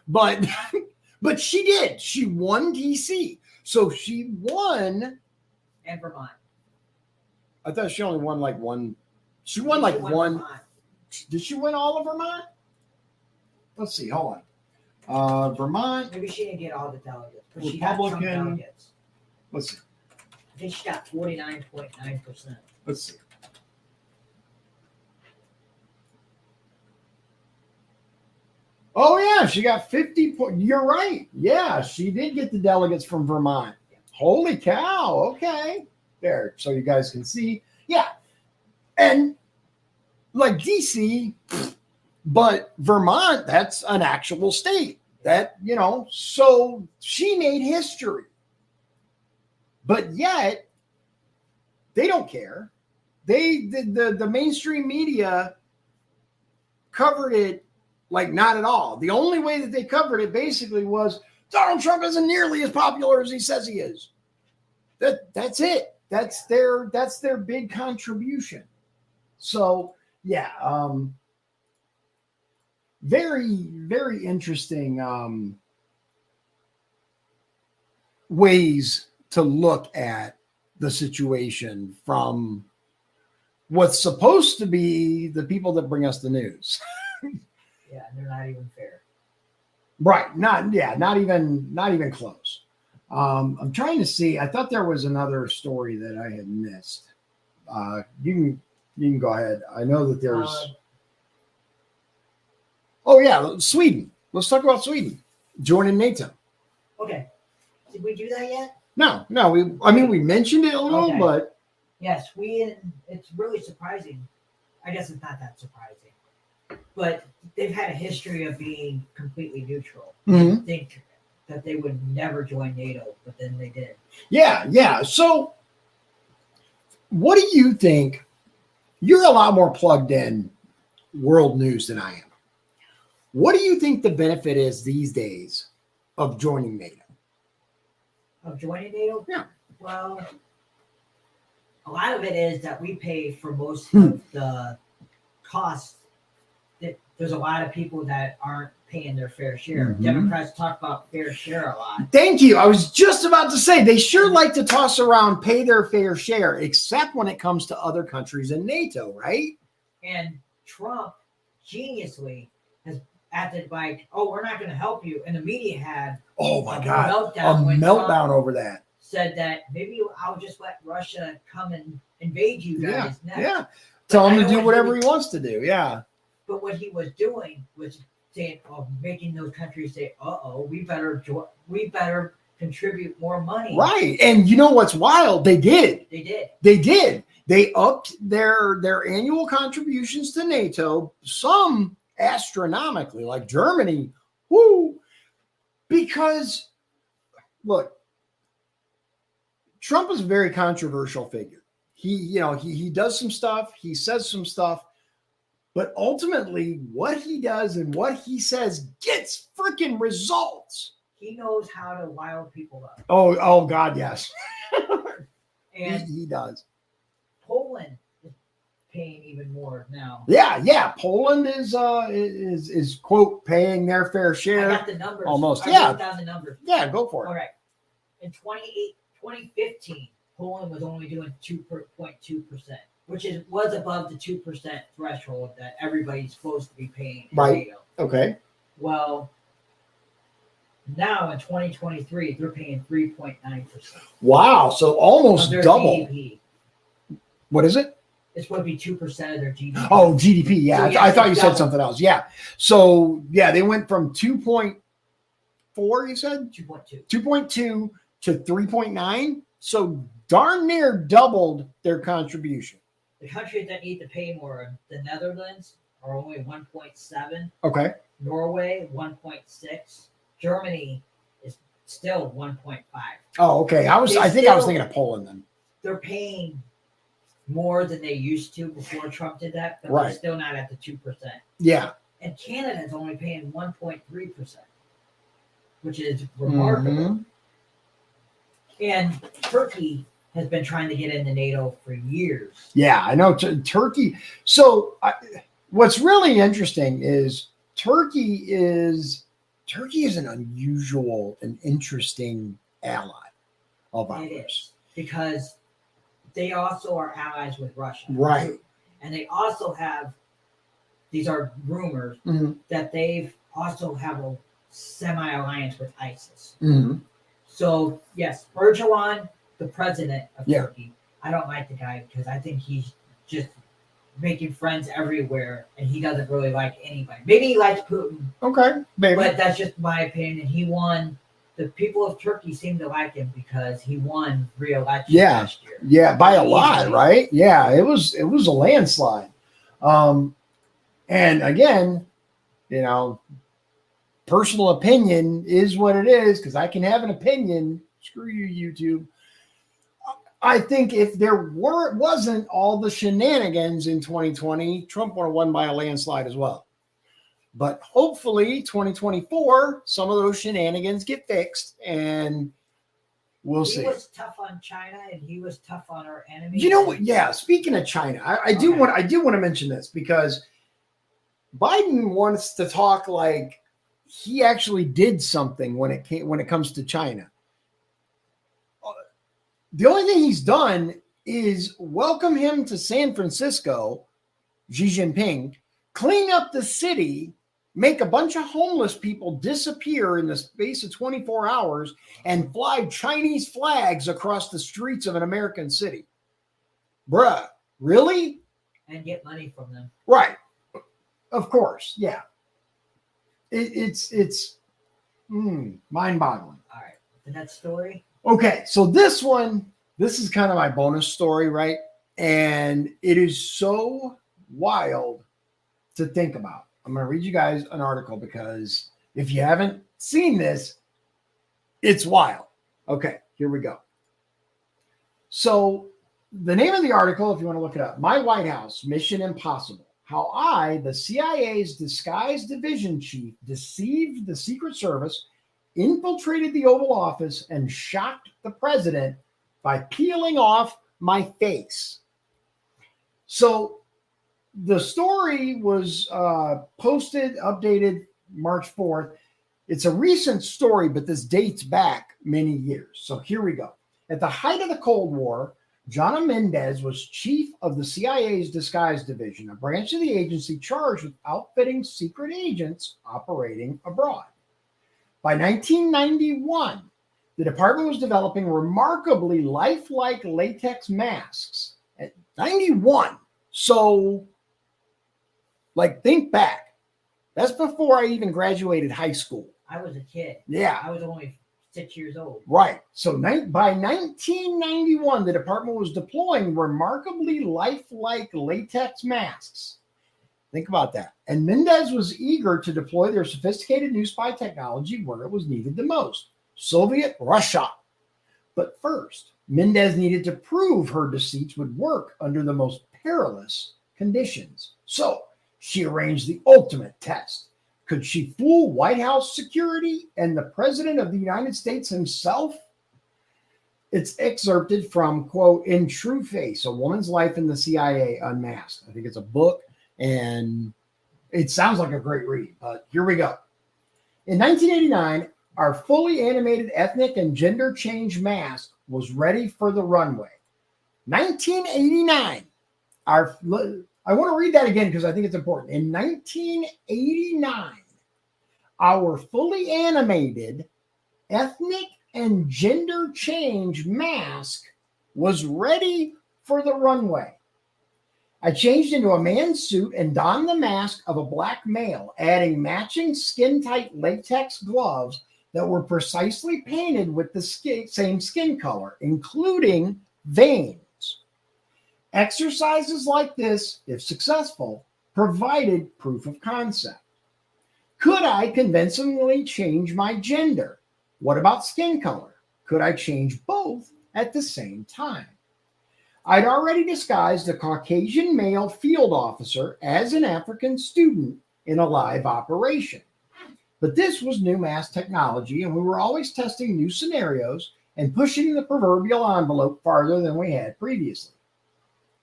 but but she did. She won D.C. So she won. And Vermont. I thought she only won like one. She won like one. Vermont. Did she win all of Vermont? Let's see. Hold on. Vermont. Maybe she didn't get all the delegates, but she got some Republican. delegates. Let's see. I think she got 49.9%. Let's see. Oh yeah, she got 50. You're right. Yeah, she did get the delegates from Vermont. Holy cow. Okay. There. So you guys can see. Yeah. And like DC, but Vermont, that's an actual state. That, so she made history. But yet, they don't care. The mainstream media covered it like not at all. The only way that they covered it basically was Donald Trump isn't nearly as popular as he says he is. That's it. That's their big contribution. So yeah, very, very interesting ways to look at the situation from what's supposed to be the people that bring us the news. Yeah, they're not even fair. Right. Not even close. I'm trying to see. I thought there was another story that I had missed. You can go ahead. I know that there's. Oh yeah, Sweden. Let's talk about Sweden joining NATO. Okay. Did we do that yet? No. We mentioned it a little, Okay. but Yes, it's really surprising. I guess it's not that surprising. But they've had a history of being completely neutral. Mhm. I think that they would never join NATO, but then they did. yeah. So, what do you think? You're a lot more plugged in world news than I am. What do you think the benefit is these days of joining NATO? Of joining NATO? Yeah. Well, a lot of it is that we pay for most of the costs. There's a lot of people that aren't paying their fair share. Mhm. Democrats talk about fair share a lot. Thank you. I was just about to say they sure like to toss around pay their fair share, except when it comes to other countries in NATO, right? And Trump geniusly has acted like, oh, we're not going to help you. And the media had Oh my a God. meltdown when Meltdown Trump over that. said that maybe I'll just let Russia come and invade you guys next. Yeah. Tell him I to know do what whatever he he wants to do. Yeah. But what he was doing was saying, making those countries say, we better contribute more money. Right. And you know what's wild? They did. They did. They upped their annual contributions to NATO, some astronomically, like Germany. Whoo! Because look, Trump is a very controversial figure. He does some stuff, he says some stuff, but ultimately what he does and what he says gets freaking results. He knows how to rile people up. Oh God, yes. And he does. Poland is paying even more now. Yeah. Poland is quote paying their fair share. I got the numbers. Almost. I wrote down the numbers. Yeah, go for it. All right. In 2015, Poland was only doing 2.2%, which was above the 2% threshold that everybody's supposed to be paying. Right. NATO. Okay. Well, now in 2023, they're paying 3.9%. Wow. So almost Of their double. GDP. What is it? It's supposed to be 2% of their GDP. Oh, GDP. Yeah. So, yes, I thought you it's said double. something else. Yeah. So yeah, they went from 2.4, you said? 2.2. 2.2 to 3.9. So darn near doubled their contribution. The countries that need to pay more, the Netherlands are only 1.7, Okay. Norway 1.6, Germany is still 1.5. Oh, okay. I think I was thinking of Poland then. They're paying more than they used to before Trump did that, but Right. they're still not at the 2%. Yeah. And Canada's only paying 1.3%, which is remarkable. Mhm. And Turkey has been trying to get into NATO for years. Yeah, I know Turkey. So what's really interesting is Turkey is an unusual and interesting ally of It ours. is because they also are allies with Russia. Right. And they also have, these are rumors, Mhm. that they've also have a semi-alliance with ISIS. Mhm. So yes, Erdogan, the president of Yeah. Turkey, I don't like the guy because I think he's just making friends everywhere and he doesn't really like anybody. Maybe he likes Putin, Okay, maybe. but that's just my opinion. And he won. The people of Turkey seem to like him because he won re-election Yeah. last year. Yeah, by a lot, Easily. right? Yeah, it was a landslide. And again, personal opinion is what it is because I can have an opinion. Screw you, YouTube. I think if there wasn't all the shenanigans in 2020, Trump would have won by a landslide as well. But hopefully 2024, some of those shenanigans get fixed and we'll see. He was tough on China and he was tough on our enemies. You know what? Yeah, speaking of China, I do want to mention this because Biden wants to talk like he actually did something when it comes to China. The only thing he's done is welcome him to San Francisco, Xi Jinping, clean up the city, make a bunch of homeless people disappear in the space of 24 hours, and fly Chinese flags across the streets of an American city. Bruh, really? And get money from them. Right. Of course, yeah. It's mind-boggling. All right. The next story. Okay, so this is kind of my bonus story, right? And it is so wild to think about. I'm going to read you guys an article because if you haven't seen this, it's wild. Okay, here we go. So the name of the article, if you want to look it up, My White House, Mission Impossible. How I, the CIA's disguised division chief, deceived the Secret Service, infiltrated the Oval Office, and shocked the president by peeling off my face. So the story was posted, updated March 4th. It's a recent story, but this dates back many years. So here we go. At the height of the Cold War, Jana Mendez was chief of the CIA's Disguise Division, a branch of the agency charged with outfitting secret agents operating abroad. By 1991, the department was developing remarkably lifelike latex masks. At 91, so think back. That's before I even graduated high school. I was a kid. Yeah. I was only 6 years old. Right. So by 1991, the department was deploying remarkably lifelike latex masks. Think about that. And Mendez was eager to deploy their sophisticated new spy technology where it was needed the most, Soviet Russia. But first, Mendez needed to prove her deceits would work under the most perilous conditions. So she arranged the ultimate test. Could she fool White House security and the President of the United States himself? It's excerpted from, quote, In True Face, A Woman's Life in the CIA Unmasked. I think it's a book, and it sounds like a great read, but here we go. In 1989, our fully animated ethnic and gender change mask was ready for the runway. 1989, I want to read that again because I think it's important. In 1989, our fully animated ethnic and gender change mask was ready for the runway. I changed into a man's suit and donned the mask of a black male, adding matching skin-tight latex gloves that were precisely painted with the same skin color, including veins. Exercises like this, if successful, provided proof of concept. Could I convincingly change my gender? What about skin color? Could I change both at the same time? I'd already disguised a Caucasian male field officer as an African student in a live operation. But this was new mass technology, and we were always testing new scenarios and pushing the proverbial envelope farther than we had previously.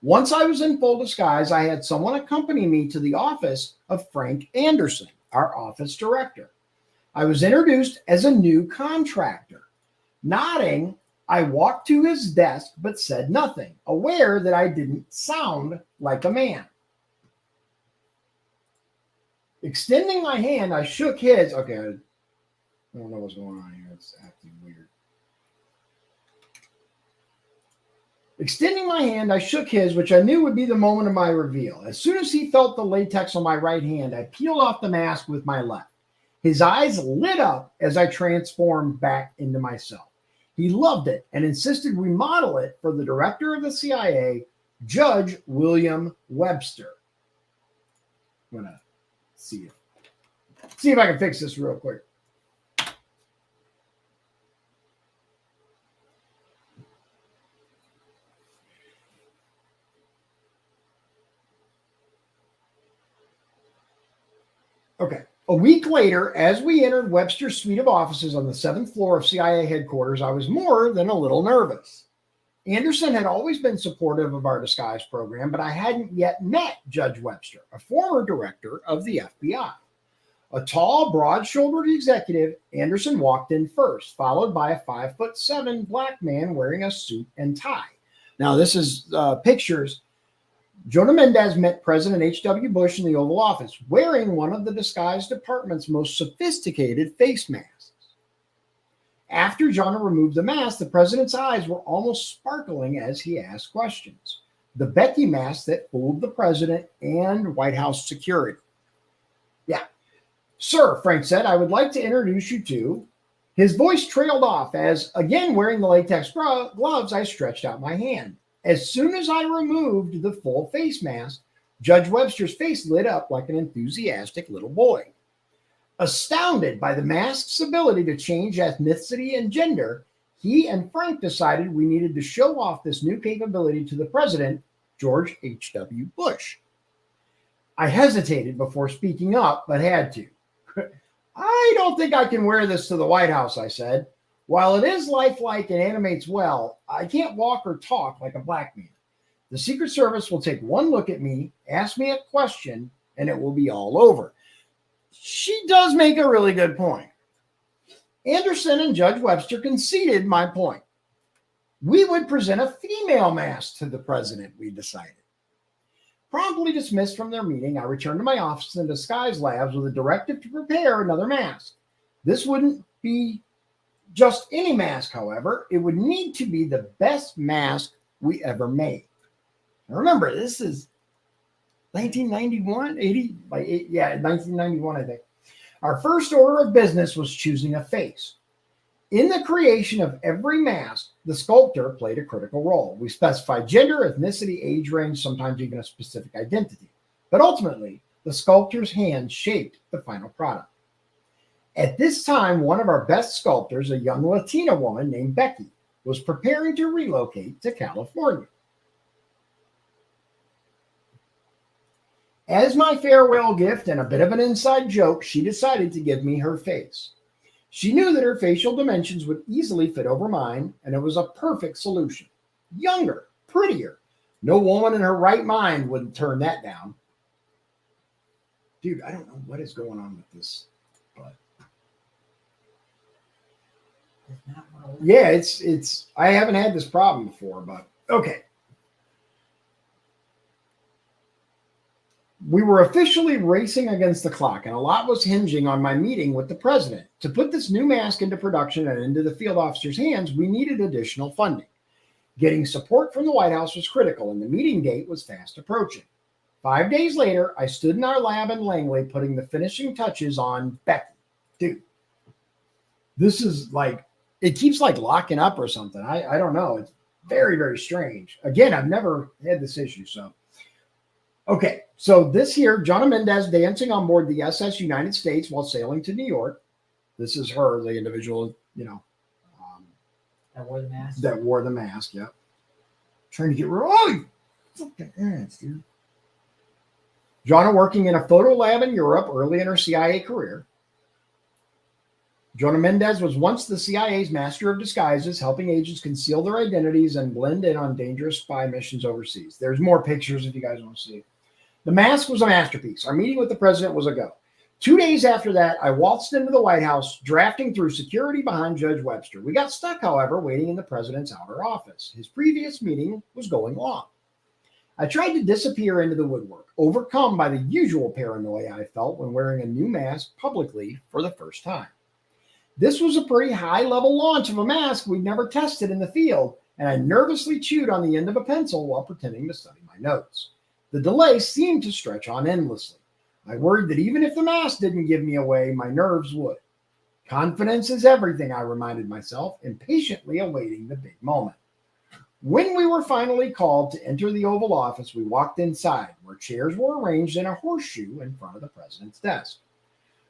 Once I was in full disguise, I had someone accompany me to the office of Frank Anderson, our office director. I was introduced as a new contractor. Nodding, I walked to his desk but said nothing, aware that I didn't sound like a man. Extending my hand, I shook his. Okay, I don't know what's going on here. It's acting weird. Extending my hand, I shook his, which I knew would be the moment of my reveal. As soon as he felt the latex on my right hand, I peeled off the mask with my left. His eyes lit up as I transformed back into myself. He loved it and insisted we model it for the director of the CIA, Judge William Webster. I'm going to see if I can fix this real quick. Okay. A week later, as we entered Webster's suite of offices on the 7th floor of CIA headquarters, I was more than a little nervous. Anderson had always been supportive of our disguise program, but I hadn't yet met Judge Webster, a former director of the FBI. A tall, broad-shouldered executive, Anderson walked in first, followed by a 5'7" black man wearing a suit and tie. Now, this is pictures. Jonah Mendez met President H.W. Bush in the Oval Office, wearing one of the disguise department's most sophisticated face masks. After Jonah removed the mask, the president's eyes were almost sparkling as he asked questions. The Becky mask that fooled the president and White House security. Yeah. Sir, Frank said, I would like to introduce you to. His voice trailed off as, again wearing the latex gloves, I stretched out my hand. As soon as I removed the full face mask, Judge Webster's face lit up like an enthusiastic little boy. Astounded by the mask's ability to change ethnicity and gender, he and Frank decided we needed to show off this new capability to the president, George H.W. Bush. I hesitated before speaking up, but had to. I don't think I can wear this to the White House, I said. While it is lifelike and animates well, I can't walk or talk like a black man. The Secret Service will take one look at me, ask me a question, and it will be all over. She does make a really good point. Anderson and Judge Webster conceded my point. We would present a female mask to the president, we decided. Promptly dismissed from their meeting, I returned to my office in the disguise labs with a directive to prepare another mask. This wouldn't be just any mask, however. It would need to be the best mask we ever made. Now remember, this is 1991, 1991, I think. Our first order of business was choosing a face. In the creation of every mask, the sculptor played a critical role. We specified gender, ethnicity, age range, sometimes even a specific identity. But ultimately, the sculptor's hand shaped the final product. At this time, one of our best sculptors, a young Latina woman named Becky, was preparing to relocate to California. As my farewell gift and a bit of an inside joke, she decided to give me her face. She knew that her facial dimensions would easily fit over mine, and it was a perfect solution. Younger, prettier. No woman in her right mind would turn that down. Dude, I don't know what is going on with this, but yeah, it's I haven't had this problem before, but okay. We were officially racing against the clock, and a lot was hinging on my meeting with the president. To put this new mask into production and into the field officer's hands, we needed additional funding. Getting support from the White House was critical, and the meeting date was fast approaching. 5 days later, I stood in our lab in Langley putting the finishing touches on Becky. Dude, this is like, it keeps like locking up or something. I don't know. It's very, very strange. Again, I've never had this issue, so. Okay, so this here, Jonah Mendez dancing on board the SS United States while sailing to New York. This is her, the individual, that wore the mask. Yeah. trying to get rid of all you fucking ass, dude. Joanna working in a photo lab in Europe early in her CIA career. Joanna Mendez was once the CIA's master of disguises, helping agents conceal their identities and blend in on dangerous spy missions overseas. There's more pictures if you guys want to see it. The mask was a masterpiece. Our meeting with the president was a go. 2 days after that, I waltzed into the White House, drafting through security behind Judge Webster. We got stuck, however, waiting in the president's outer office. His previous meeting was going long. I tried to disappear into the woodwork, overcome by the usual paranoia I felt when wearing a new mask publicly for the first time. This was a pretty high-level launch of a mask we'd never tested in the field, and I nervously chewed on the end of a pencil while pretending to study my notes. The delay seemed to stretch on endlessly. I worried that even if the mask didn't give me away, my nerves would. Confidence is everything, I reminded myself, impatiently awaiting the big moment. When we were finally called to enter the Oval Office, we walked inside, where chairs were arranged in a horseshoe in front of the president's desk.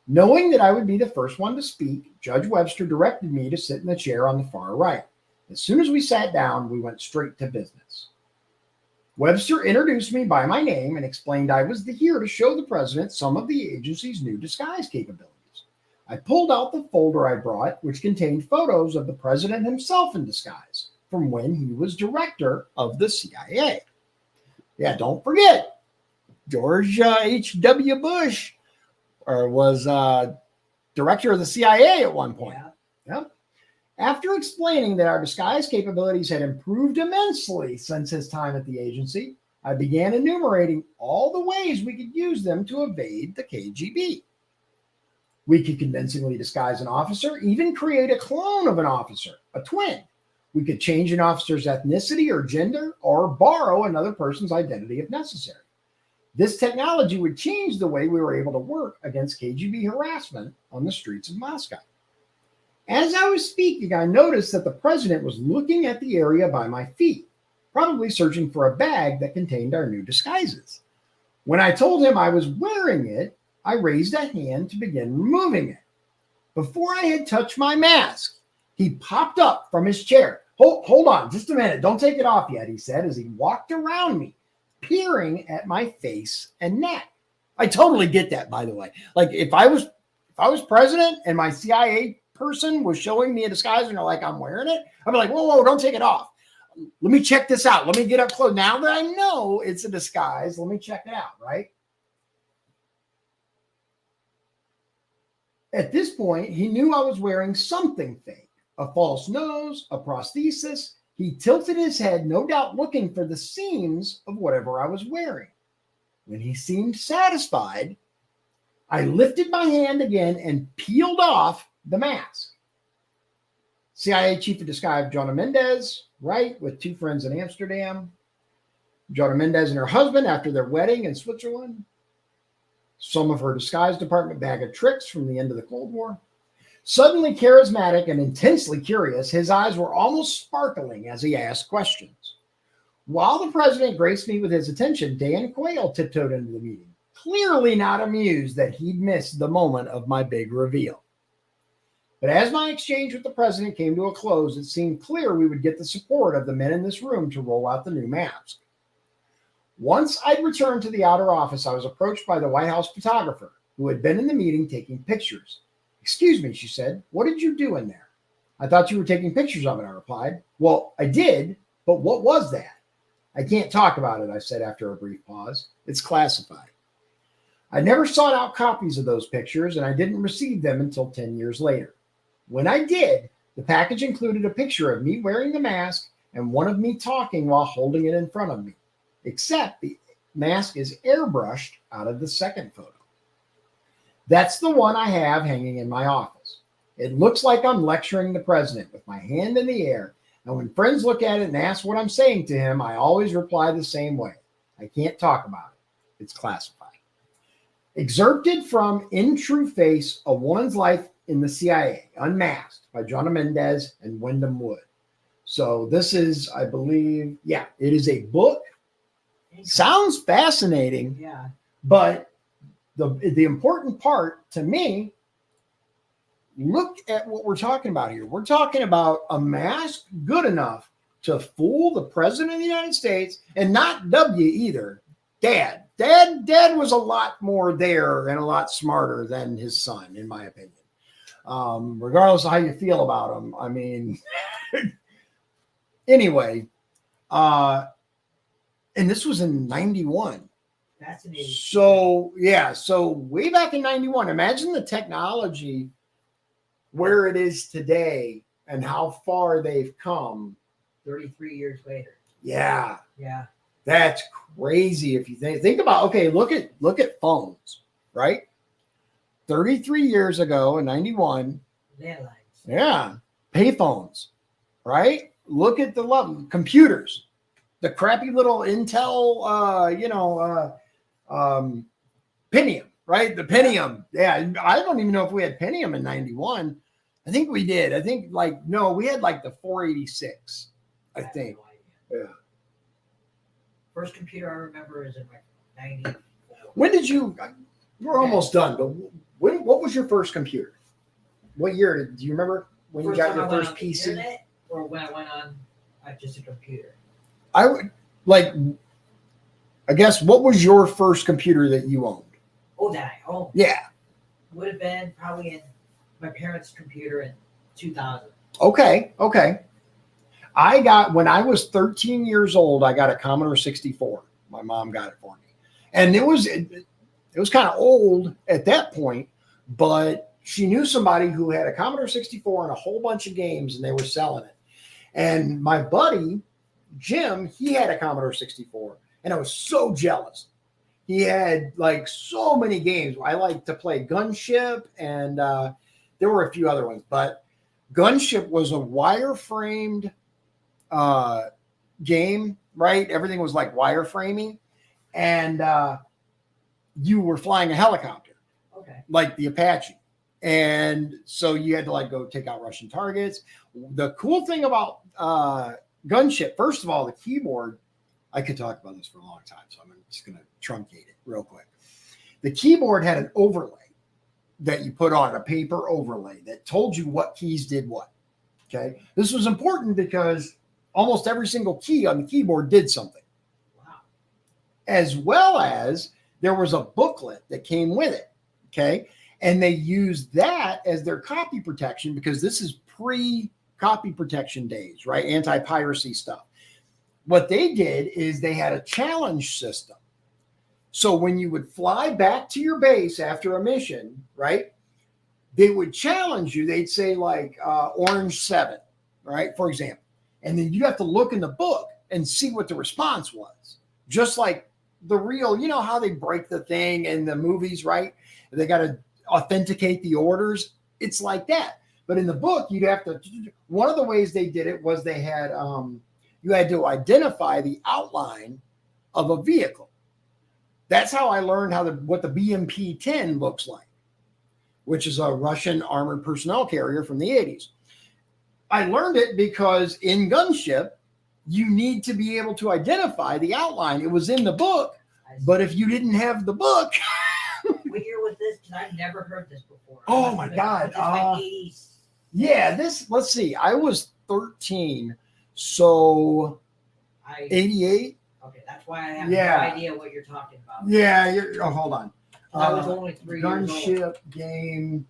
Knowing that I would be the first one to speak, Judge Webster directed me to sit in the chair on the far right. As soon as we sat down, we went straight to business. Webster introduced me by my name and explained I was here to show the president some of the agency's new disguise capabilities. I pulled out the folder I brought, which contained photos of the president himself in disguise from when he was director of the CIA. Yeah, don't forget, George H.W. Bush was director of the CIA at one point. Yeah. Yep. After explaining that our disguise capabilities had improved immensely since his time at the agency, I began enumerating all the ways we could use them to evade the KGB. We could convincingly disguise an officer, even create a clone of an officer, a twin. We could change an officer's ethnicity or gender, or borrow another person's identity if necessary. This technology would change the way we were able to work against KGB harassment on the streets of Moscow. As I was speaking, I noticed that the president was looking at the area by my feet, probably searching for a bag that contained our new disguises. When I told him I was wearing it, I raised a hand to begin removing it. Before I had touched my mask, he popped up from his chair. Hold on, just a minute. Don't take it off yet, he said as he walked around me, peering at my face and neck. I totally get that, by the way. Like if I was president and my CIA person was showing me a disguise and they're like, I'm wearing it, I'd be like, whoa, don't take it off. Let me check this out. Let me get up close. Now that I know it's a disguise, let me check it out, right? At this point, he knew I was wearing something fake, a false nose, a prosthesis. He tilted his head, no doubt looking for the seams of whatever I was wearing. When he seemed satisfied, I lifted my hand again and peeled off the mask. CIA Chief of Disguise Joanna Mendez, right, with two friends in Amsterdam. Joanna Mendez and her husband after their wedding in Switzerland. Some of her disguise department bag of tricks from the end of the Cold War. Suddenly charismatic and intensely curious, his eyes were almost sparkling as he asked questions. While the president graced me with his attention, Dan Quayle tiptoed into the meeting, clearly not amused that he'd missed the moment of my big reveal. But as my exchange with the president came to a close, it seemed clear we would get the support of the men in this room to roll out the new mask. Once I'd returned to the outer office, I was approached by the White House photographer who had been in the meeting taking pictures. Excuse me, she said, what did you do in there? I thought you were taking pictures of it, I replied. Well, I did, but what was that? I can't talk about it, I said after a brief pause. It's classified. I never sought out copies of those pictures, and I didn't receive them until 10 years later. When I did, the package included a picture of me wearing the mask and one of me talking while holding it in front of me, except the mask is airbrushed out of the second photo. That's the one I have hanging in my office. It looks like I'm lecturing the president with my hand in the air, and when friends look at it and ask what I'm saying to him, I always reply the same way. I can't talk about it. It's classified. Excerpted from In True Face, A Woman's Life in the CIA, Unmasked by Joanna Mendez and Wyndham Wood. So this is, I believe, it is a book. Sounds fascinating. Yeah. But the important part to me, look at what we're talking about here. We're talking about a mask good enough to fool the president of the United States, and not W either. Dad was a lot more there and a lot smarter than his son, in my opinion. Regardless of how you feel about him. I mean, anyway, and this was in 91. Fascinating. So way back in 91, imagine the technology where it is today and how far they've come. 33 years later. Yeah. Yeah. That's crazy. If you think about, okay, look at phones, right? 33 years ago in 91. Landlines. Yeah. Payphones, right? Look at the level. Computers, the crappy little Intel, Pentium, right? The Pentium. Yeah. I don't even know if we had Pentium in 91. I think we did. I think we had like the 486, I think. Yeah. First computer I remember is in like 90. When did we're almost done, but what was your first computer? What year do you remember when you got your first PC? Internet, or when I went on just a computer? I would I guess, what was your first computer that you owned? Oh, that I owned? Yeah. Would have been probably in my parents' computer in 2000. Okay. When I was 13 years old, I got a Commodore 64. My mom got it for me. And it was kind of old at that point, but she knew somebody who had a Commodore 64 and a whole bunch of games, and they were selling it. And my buddy, Jim, he had a Commodore 64, and I was so jealous. He had like so many games. I liked to play Gunship, and there were a few other ones, but Gunship was a wireframed game, right? Everything was like wireframing, and you were flying a helicopter, like the Apache. And so you had to like go take out Russian targets. The cool thing about Gunship, first of all, the keyboard, I could talk about this for a long time, so I'm just going to truncate it real quick. The keyboard had an overlay that you put on, a paper overlay that told you what keys did what. Okay. This was important because almost every single key on the keyboard did something. Wow. As well as there was a booklet that came with it. Okay. And they used that as their copy protection because this is pre-copy protection days, right? Anti-piracy stuff. What they did is they had a challenge system. So when you would fly back to your base after a mission, right, they would challenge you. They'd say like Orange 7, right, for example. And then you have to look in the book and see what the response was. Just like the real, you know how they break the thing in the movies, right? They got to authenticate the orders. It's like that. But in the book, you'd have to, one of the ways they did it was they had, you had to identify the outline of a vehicle. That's how I learned what the BMP-10 looks like, which is a Russian armored personnel carrier from the 80s. I learned it because in Gunship, you need to be able to identify the outline. It was in the book, but if you didn't have the book. What year was this? Because I've never heard this before. Oh my God. Yeah, let's see. I was 13, so 88. Okay, that's why I have no idea what you're talking about. Yeah, hold on. I was only 3 years old. Gunship game.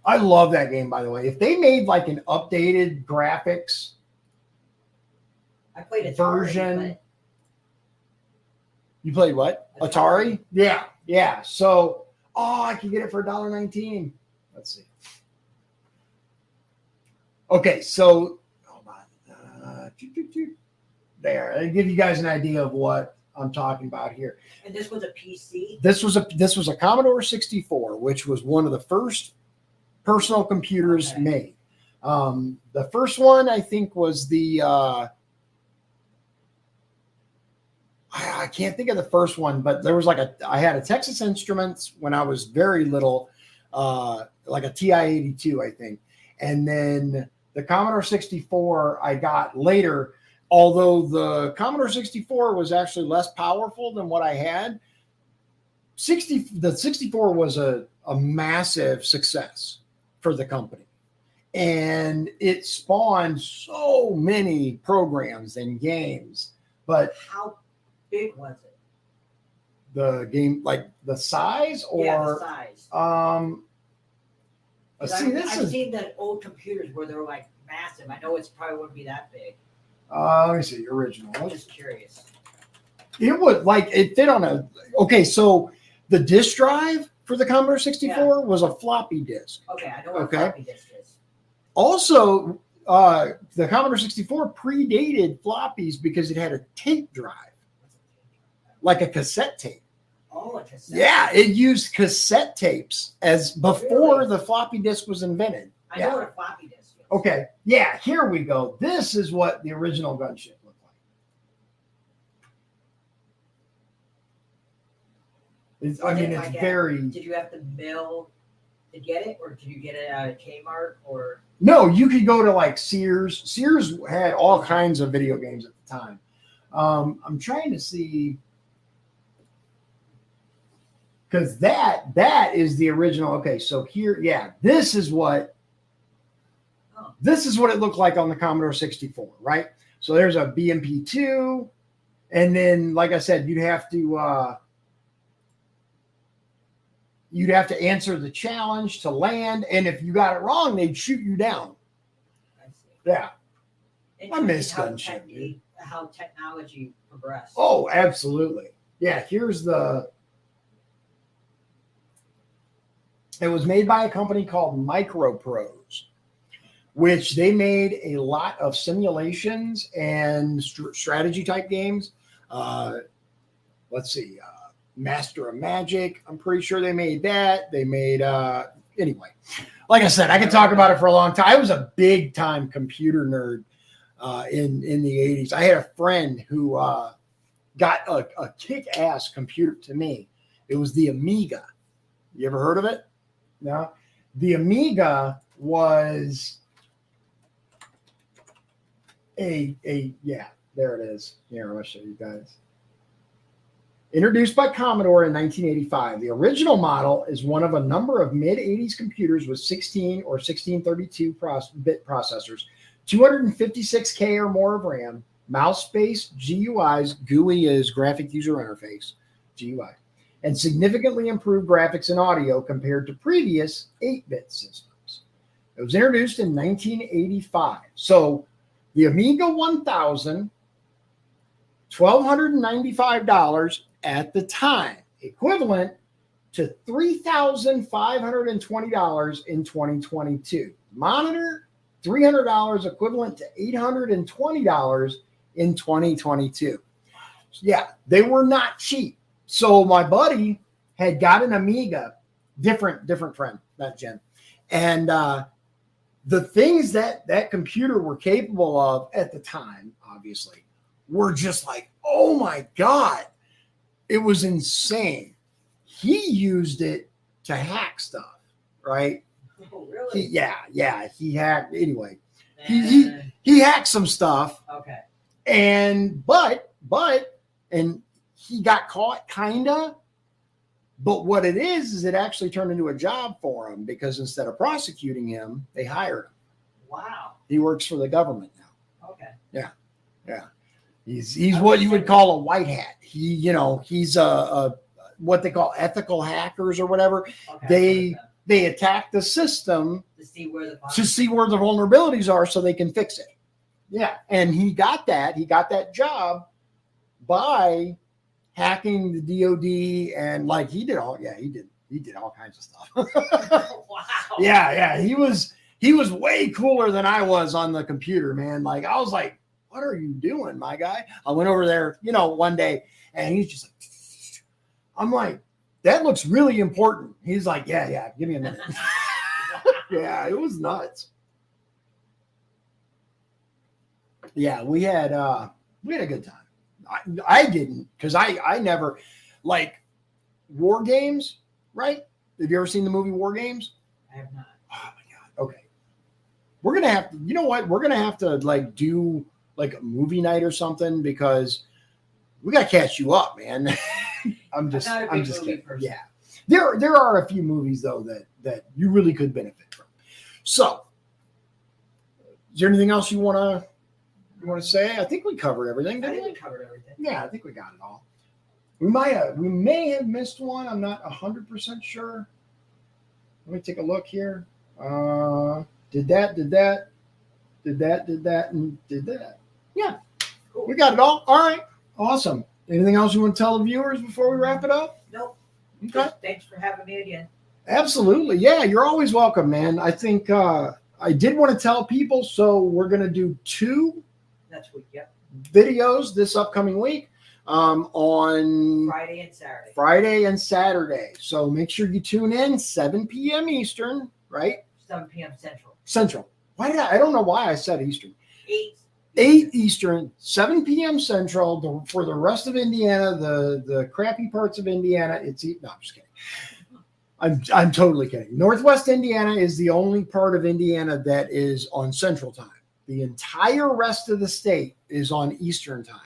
I love that game, by the way. If they made like an updated graphics version. You played what? Atari? Yeah. So, I can get it for $1.19. Let's see. Okay, so hold on. There. I'll give you guys an idea of what I'm talking about here. And this was a PC? This was a Commodore 64, which was one of the first personal computers made. The first one, I think, was the I can't think of the first one, but there was I had a Texas Instruments when I was very little, like a TI-82, I think. And then the Commodore 64 I got later, although the Commodore 64 was actually less powerful than what I had. The 64 was a massive success for the company. and it spawned so many programs and games. But How big was it? the game, like the size, or Yeah, the size. let's see, this I've is seen the old computers where they're like massive. I know it's probably wouldn't be that big. let me see, original. I'm just curious. It would, like, it fit on a, okay, so the disk drive for the Commodore 64 was a floppy disk. Okay, I know what Okay. floppy disk is. Also, the Commodore 64 predated floppies because it had a tape drive, like a cassette tape. Oh, a cassette. Yeah, it used cassette tapes as before Really? the floppy disk was invented. I know what a floppy disk is. Okay, yeah, here we go. This is what the original gunship looked like. It's, I Was mean, it it's like very. Did you have to mill to get it, or did you get it out of Kmart, or? No, you could go to like Sears. Sears had all kinds of video games at the time. I'm trying to see, because that is the original. Okay, so here, yeah, this is what it looked like on the Commodore 64, right? So there's a BMP2, and then, like I said, you'd have to answer the challenge to land, and if you got it wrong, they'd shoot you down. I see. Yeah. I miss Interesting gunship, dude. how technology progressed. Oh, absolutely. Yeah, here's the. It was made by a company called Microprose, which they made a lot of simulations and strategy type games. Let's see, Master of Magic. I'm pretty sure they made that. They made anyway. Like I said, I could talk about it for a long time. I was a big time computer nerd in the 80s. I had a friend who got a kick-ass computer to me. It was the Amiga. You ever heard of it? No. The Amiga was a yeah, there it is. Here, I'll show you guys. Introduced by Commodore in 1985, the original model is one of a number of mid-80s computers with 16 or 1632-bit processors, 256K or more of RAM, mouse-based GUIs, GUI is graphic user interface, GUI, and significantly improved graphics and audio compared to previous 8-bit systems. It was introduced in 1985. So the Amiga 1000, $1,295 at the time, equivalent to $3,520 in 2022. Monitor, $300, equivalent to $820 in 2022. Yeah, they were not cheap. So my buddy had got an Amiga, different friend, not Jen. And the things that computer were capable of at the time, obviously, were just like, oh my God, it was insane. He used it to hack stuff, right? Oh, really? He hacked. Anyway, he hacked some stuff. Okay. But he got caught, kinda. But what it is it actually turned into a job for him, because instead of prosecuting him, they hired him. Wow. He works for the government now. Okay. Yeah. He's what you would call a white hat. He's a what they call ethical hackers or whatever. Okay. They attack the system To see where the vulnerabilities are so they can fix it. Yeah, and he got that job by hacking the DOD, and like he did all kinds of stuff. Wow. Yeah, he was way cooler than I was on the computer, man. Like I was like, what are you doing, my guy? I went over there, one day, and he's just like, I'm like, that looks really important. He's like, yeah, give me a minute. Yeah, it was nuts. Yeah, we had a good time. I didn't, because I never, like, War Games, right? Have you ever seen the movie War Games? I have not. Oh my God. Okay. We're going to have to, you know what? We're going to have to like do like a movie night or something, because we got to catch you up, man. I'm just kidding. Person. Yeah. There are a few movies though that you really could benefit from. So Is there anything else you want to say? I think we covered everything, I didn't think we we? covered everything. Yeah, I think we got it all. We may have missed one. I'm not 100% sure. Let me take a look here. Did that, and did that. Yeah, Cool. we got it all. All right, awesome. Anything else you want to tell the viewers before we wrap it up? Nope. Okay. Just thanks for having me again. Absolutely. Yeah, you're always welcome, man. I think I did want to tell people, so we're going to do 2 Next week, yep. videos this upcoming week on Friday and Saturday. So make sure you tune in 7 p.m. Eastern, right? 7 p.m. Central. Central. I don't know why I said Eastern. 8 Eastern, 7 p.m. Central. For the rest of Indiana, the crappy parts of Indiana, no, I'm just kidding. I'm totally kidding. Northwest Indiana is the only part of Indiana that is on Central Time. The entire rest of the state is on Eastern Time.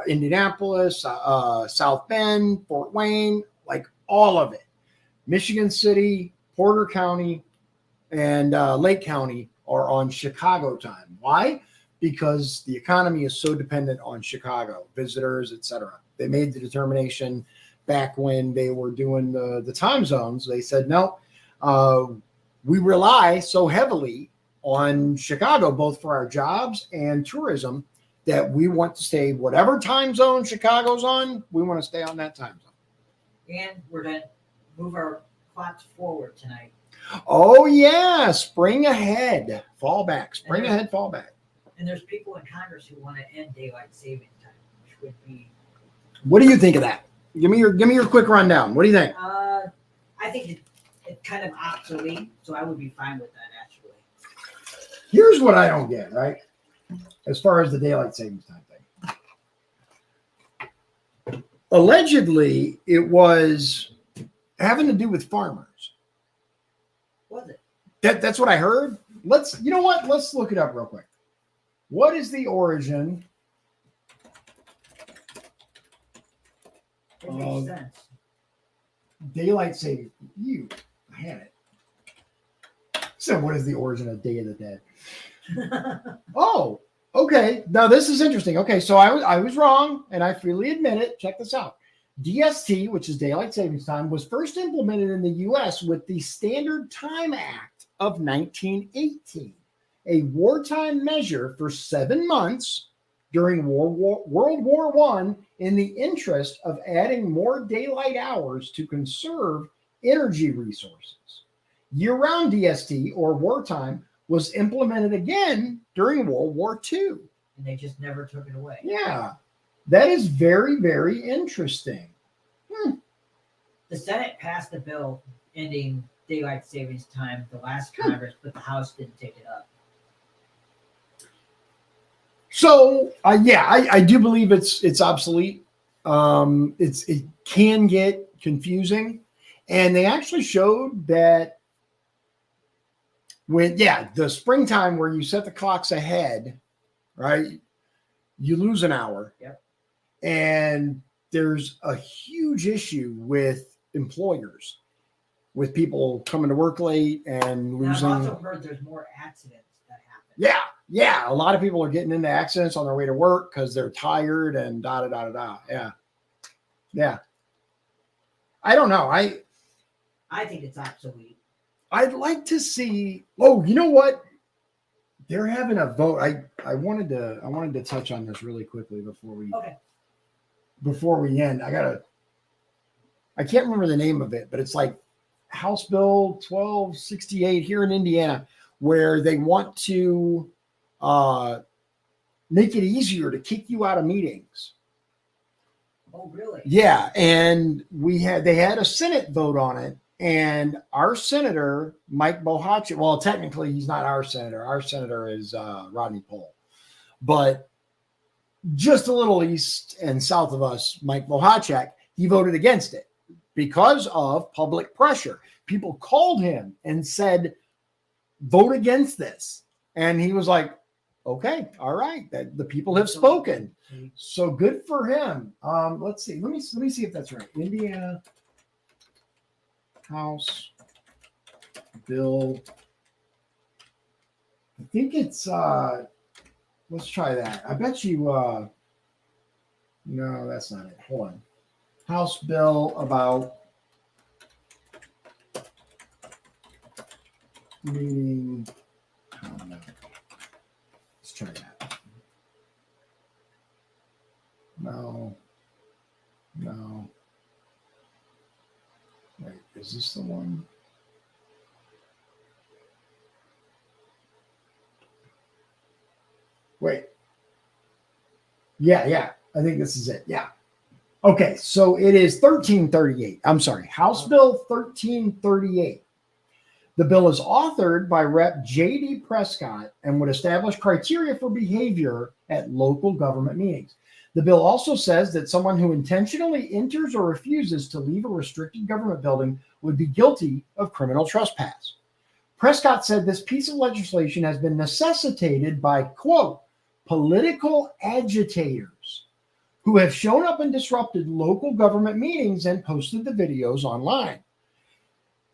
Indianapolis, South Bend, Fort Wayne, like all of it. Michigan City, Porter County, and Lake County are on Chicago time. Why? Because the economy is so dependent on Chicago, visitors, etc. They made the determination back when they were doing the time zones. They said, no, we rely so heavily on Chicago, both for our jobs and tourism, that we want to stay whatever time zone Chicago's on, we want to stay on that time zone. And we're going to move our clocks forward tonight. Oh, yeah. Spring ahead, fall back. Spring ahead, fall back. And there's people in Congress who want to end daylight saving time, which would be. What do you think of that? Give me your quick rundown. What do you think? I think it's kind of obsolete, so I would be fine with that, actually. Here's what I don't get, right? As far as the daylight savings time thing. Allegedly, it was having to do with farmers. Was it? That's what I heard. You know what? Let's look it up real quick. What is the origin It makes sense. daylight saving? I had it. So what is the origin of Day of the Dead? Oh, okay. Now this is interesting. Okay, so I was wrong, and I freely admit it. Check this out. DST, which is Daylight Savings Time, was first implemented in the U.S. with the Standard Time Act of 1918, a wartime measure for 7 months during World War I in the interest of adding more daylight hours to conserve energy resources. Year-round DST, or wartime, was implemented again during World War II. And they just never took it away. Yeah, that is very, very interesting. The Senate passed a bill ending daylight savings time the last Congress, but the House didn't take it up. So, I do believe it's obsolete. It can get confusing, and they actually showed that the springtime where you set the clocks ahead, right? You lose an hour. Yep. And there's a huge issue with employers, with people coming to work late and losing. Now, I've also heard there's more accidents that happen. Yeah. A lot of people are getting into accidents on their way to work because they're tired and da. Yeah. I don't know. I think it's obsolete. I'd like to see. Oh, you know what? They're having a vote. I wanted to touch on this really quickly before we end. I can't remember the name of it, but it's like House Bill 1268 here in Indiana, where they want to make it easier to kick you out of meetings. Oh, really? Yeah, and they had a Senate vote on it. And our senator, Mike Bohacek, well, technically he's not our senator. Our senator is Rodney Pohl. But just a little east and south of us, Mike Bohacek, he voted against it because of public pressure. People called him and said, vote against this. And he was like, okay, all right, the people have spoken. So good for him. Let's see. Let me see if that's right. Indiana House Bill. I think it's let's try that. I bet you no, that's not it. Hold on. House bill about meeting. Oh, no. Let's try that. No. Wait, is this the one? Wait. Yeah. I think this is it. Yeah. Okay, so it is 1338. I'm sorry, House Bill 1338. The bill is authored by Rep. J.D. Prescott and would establish criteria for behavior at local government meetings. The bill also says that someone who intentionally enters or refuses to leave a restricted government building would be guilty of criminal trespass. Prescott said this piece of legislation has been necessitated by, quote, political agitators who have shown up and disrupted local government meetings and posted the videos online.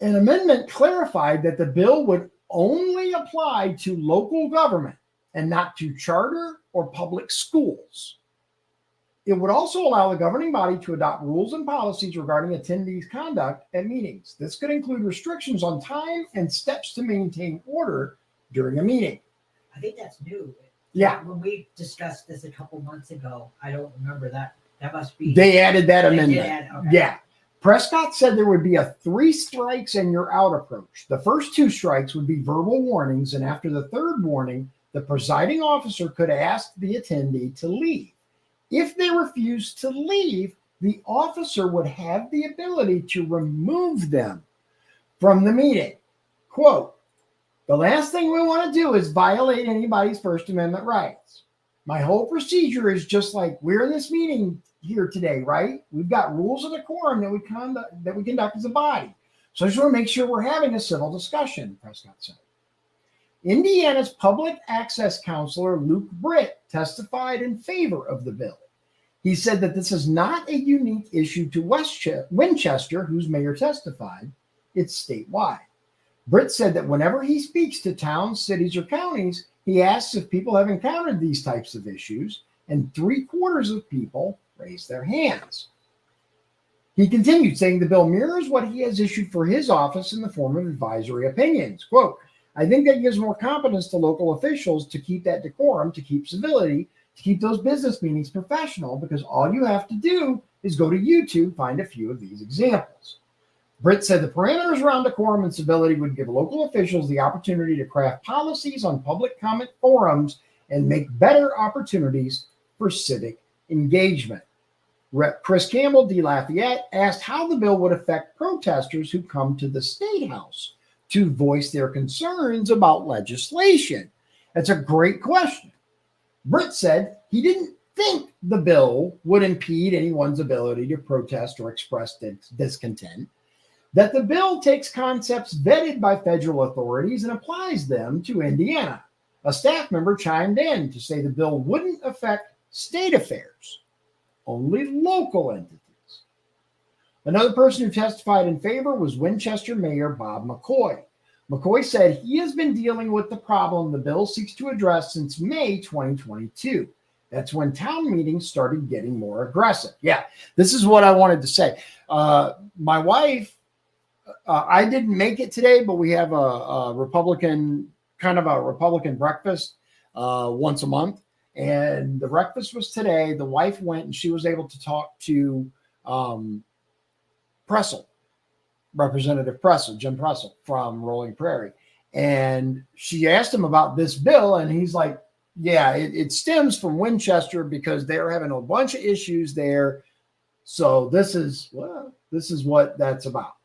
An amendment clarified that the bill would only apply to local government and not to charter or public schools. It would also allow the governing body to adopt rules and policies regarding attendees' conduct at meetings. This could include restrictions on time and steps to maintain order during a meeting. I think that's new. Yeah. When we discussed this a couple months ago, I don't remember that. That must be. They added that They amendment. did add- okay. Yeah. Prescott said there would be a 3 strikes and you're out approach. The first 2 strikes would be verbal warnings, and after the third warning, the presiding officer could ask the attendee to leave. If they refused to leave, the officer would have the ability to remove them from the meeting. Quote, the last thing we want to do is violate anybody's First Amendment rights. My whole procedure is just like we're in this meeting here today, right? We've got rules of decorum that we conduct as a body. So I just want to make sure we're having a civil discussion, Prescott said. Indiana's public access counselor, Luke Britt, testified in favor of the bill. He said that this is not a unique issue to Winchester, whose mayor testified. It's statewide. Britt said that whenever he speaks to towns, cities, or counties, he asks if people have encountered these types of issues, and 3/4 of people raise their hands. He continued, saying the bill mirrors what he has issued for his office in the form of advisory opinions. Quote, I think that gives more confidence to local officials to keep that decorum, to keep civility, to keep those business meetings professional, because all you have to do is go to YouTube, find a few of these examples. Britt said the parameters around decorum and civility would give local officials the opportunity to craft policies on public comment forums and make better opportunities for civic engagement. Rep. Chris Campbell, D. Lafayette, asked how the bill would affect protesters who come to the State House to voice their concerns about legislation. That's a great question. Britt said he didn't think the bill would impede anyone's ability to protest or express discontent, that the bill takes concepts vetted by federal authorities and applies them to Indiana. A staff member chimed in to say the bill wouldn't affect state affairs, only local entities. Another person who testified in favor was Winchester Mayor Bob McCoy. McCoy said he has been dealing with the problem the bill seeks to address since May 2022. That's when town meetings started getting more aggressive. Yeah, this is what I wanted to say. My wife, I didn't make it today, but we have a Republican breakfast once a month. And the breakfast was today. The wife went and she was able to talk to Pressel, Representative Pressel, Jim Pressel from Rolling Prairie. And she asked him about this bill. And he's like, yeah, it stems from Winchester because they're having a bunch of issues there. So this is what that's about.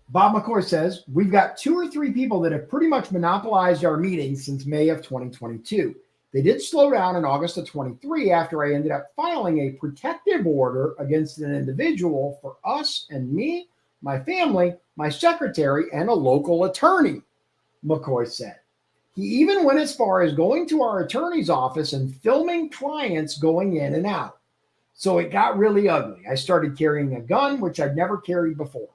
Bob McCoy says, we've got 2 or 3 people that have pretty much monopolized our meetings since May of 2022. They did slow down in August of 23 after I ended up filing a protective order against an individual for us and me, my family, my secretary, and a local attorney, McCoy said. He even went as far as going to our attorney's office and filming clients going in and out. So it got really ugly. I started carrying a gun, which I'd never carried before.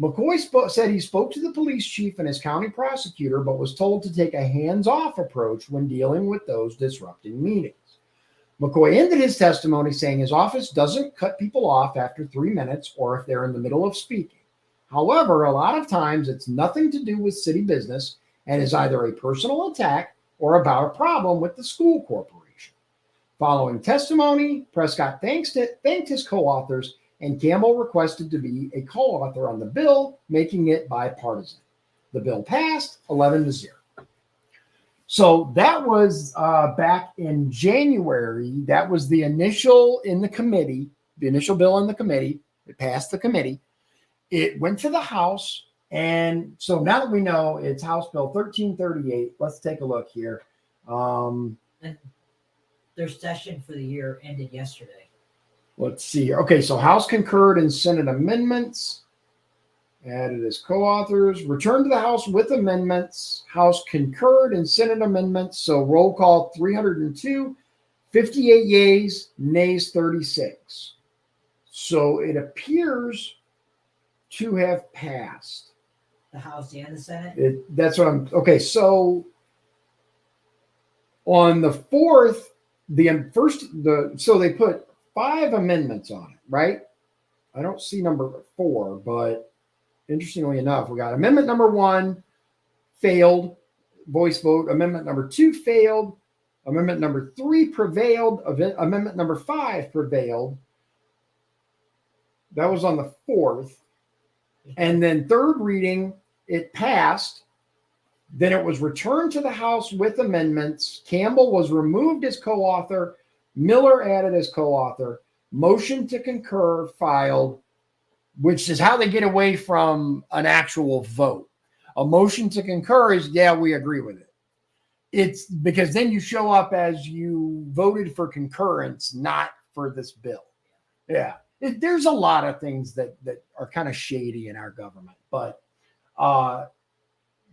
McCoy said he spoke to the police chief and his county prosecutor, but was told to take a hands-off approach when dealing with those disrupting meetings. McCoy ended his testimony saying his office doesn't cut people off after 3 minutes or if they're in the middle of speaking. However, a lot of times it's nothing to do with city business and is either a personal attack or about a problem with the school corporation. Following testimony, Prescott thanked his co-authors, and Campbell requested to be a co-author on the bill, making it bipartisan. The bill passed 11-0. So that was back in January. That was the initial in the committee, the initial bill in the committee. It passed the committee. It went to the House. And so now that we know it's House Bill 1338, let's take a look here. And their session for the year ended yesterday. Let's see here. Okay, so House concurred in Senate amendments. Added as co-authors. Returned to the House with amendments. House concurred in Senate amendments. So roll call 302, 58 yeas, nays 36. So it appears to have passed. The House and the Senate? That's what I'm... Okay, so on the 4th, so they put 5 amendments on it, right? I don't see number 4, but interestingly enough, we got amendment number 1 failed, voice vote. Amendment number 2 failed. Amendment number 3 prevailed. Amendment number 5 prevailed. That was on the 4th. And then third reading, it passed. Then it was returned to the House with amendments. Campbell was removed as co-author. Miller added as co-author. Motion to concur filed, which is how they get away from an actual vote. A motion to concur is, yeah, we agree with it. It's because then you show up as you voted for concurrence, not for this bill. Yeah. There's a lot of things that are kind of shady in our government. But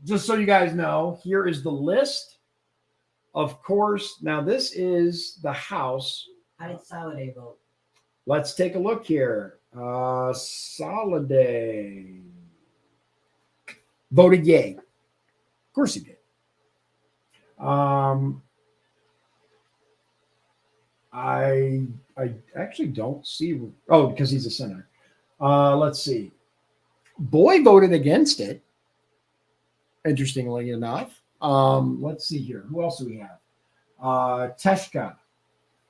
just so you guys know, here is the list. Of course, now this is the House. How did Soliday vote? Let's take a look here. Soliday voted yay. Of course he did. I actually don't see. Oh, because he's a senator. Let's see. Boy voted against it. Interestingly enough. Let's see here. Who else do we have? Teshka.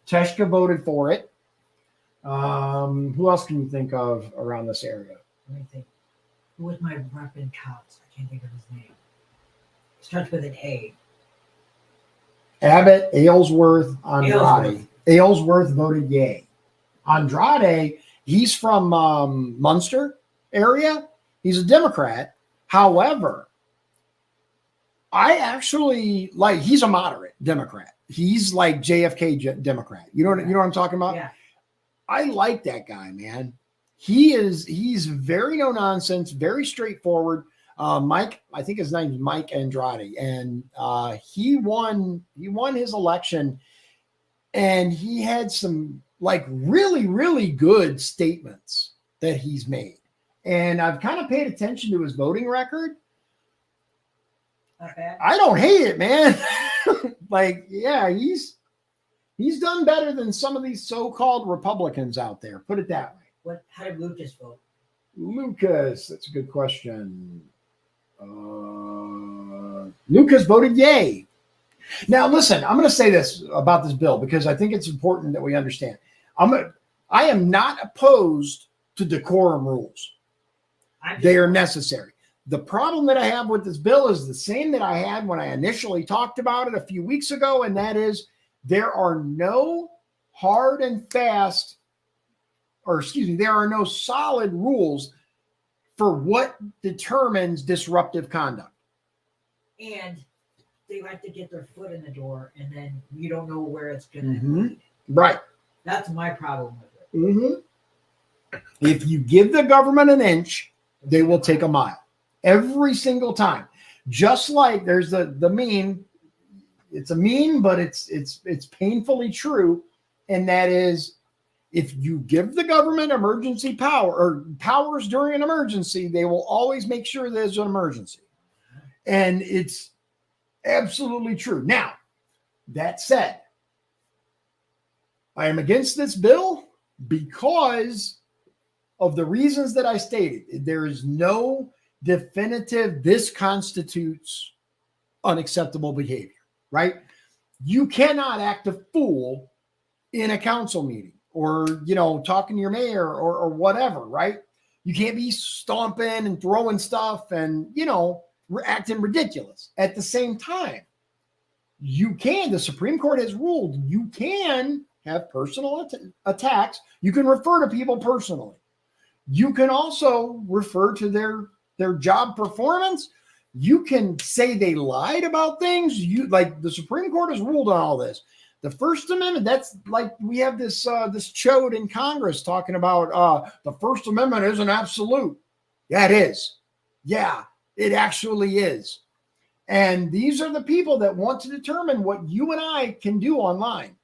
Teshka voted for it. Who else can you think of around this area? Let me think. Who was my rep in Counts? I can't think of his name. It starts with an A. Abbott, Aylesworth, Andrade. Aylesworth voted yay. Andrade, he's from Munster area. He's a Democrat. However, I actually he's a moderate Democrat. He's like JFK Democrat. You know what I'm talking about? Yeah. I like that guy, man. He's very no nonsense, very straightforward. Mike, I think his name's Mike Andrade, and he won his election, and he had some really, really good statements that he's made. And I've kind of paid attention to his voting record. Not bad. I don't hate it, man. He's done better than some of these so-called Republicans out there. Put it that way. How did Lucas vote? Lucas, that's a good question. Lucas voted yay. Now, listen, I'm going to say this about this bill because I think it's important that we understand. I am not opposed to decorum rules. They are necessary. The problem that I have with this bill is the same that I had when I initially talked about it a few weeks ago, and that is there are no hard and fast, there are no solid rules for what determines disruptive conduct. And they like to get their foot in the door, and then you don't know where it's going to lead. Right. That's my problem with it. Mm-hmm. If you give the government an inch, they will take a mile. Every single time. Just like there's the meme. It's a meme, but it's painfully true. And that is, if you give the government emergency power or powers during an emergency, they will always make sure there's an emergency. And it's absolutely true. Now, that said, I am against this bill because of the reasons that I stated. There is no definitive, this constitutes unacceptable behavior, right? You cannot act a fool in a council meeting or, talking to your mayor or whatever, right? You can't be stomping and throwing stuff and, acting ridiculous. At the same time, the Supreme Court has ruled you can have personal attacks. You can refer to people personally. You can also refer to their job performance. You can say they lied about things. The Supreme Court has ruled on all this. The First Amendment, that's like we have this chode in Congress talking about the First Amendment isn't absolute. Yeah, it is. Yeah, it actually is. And these are the people that want to determine what you and I can do online.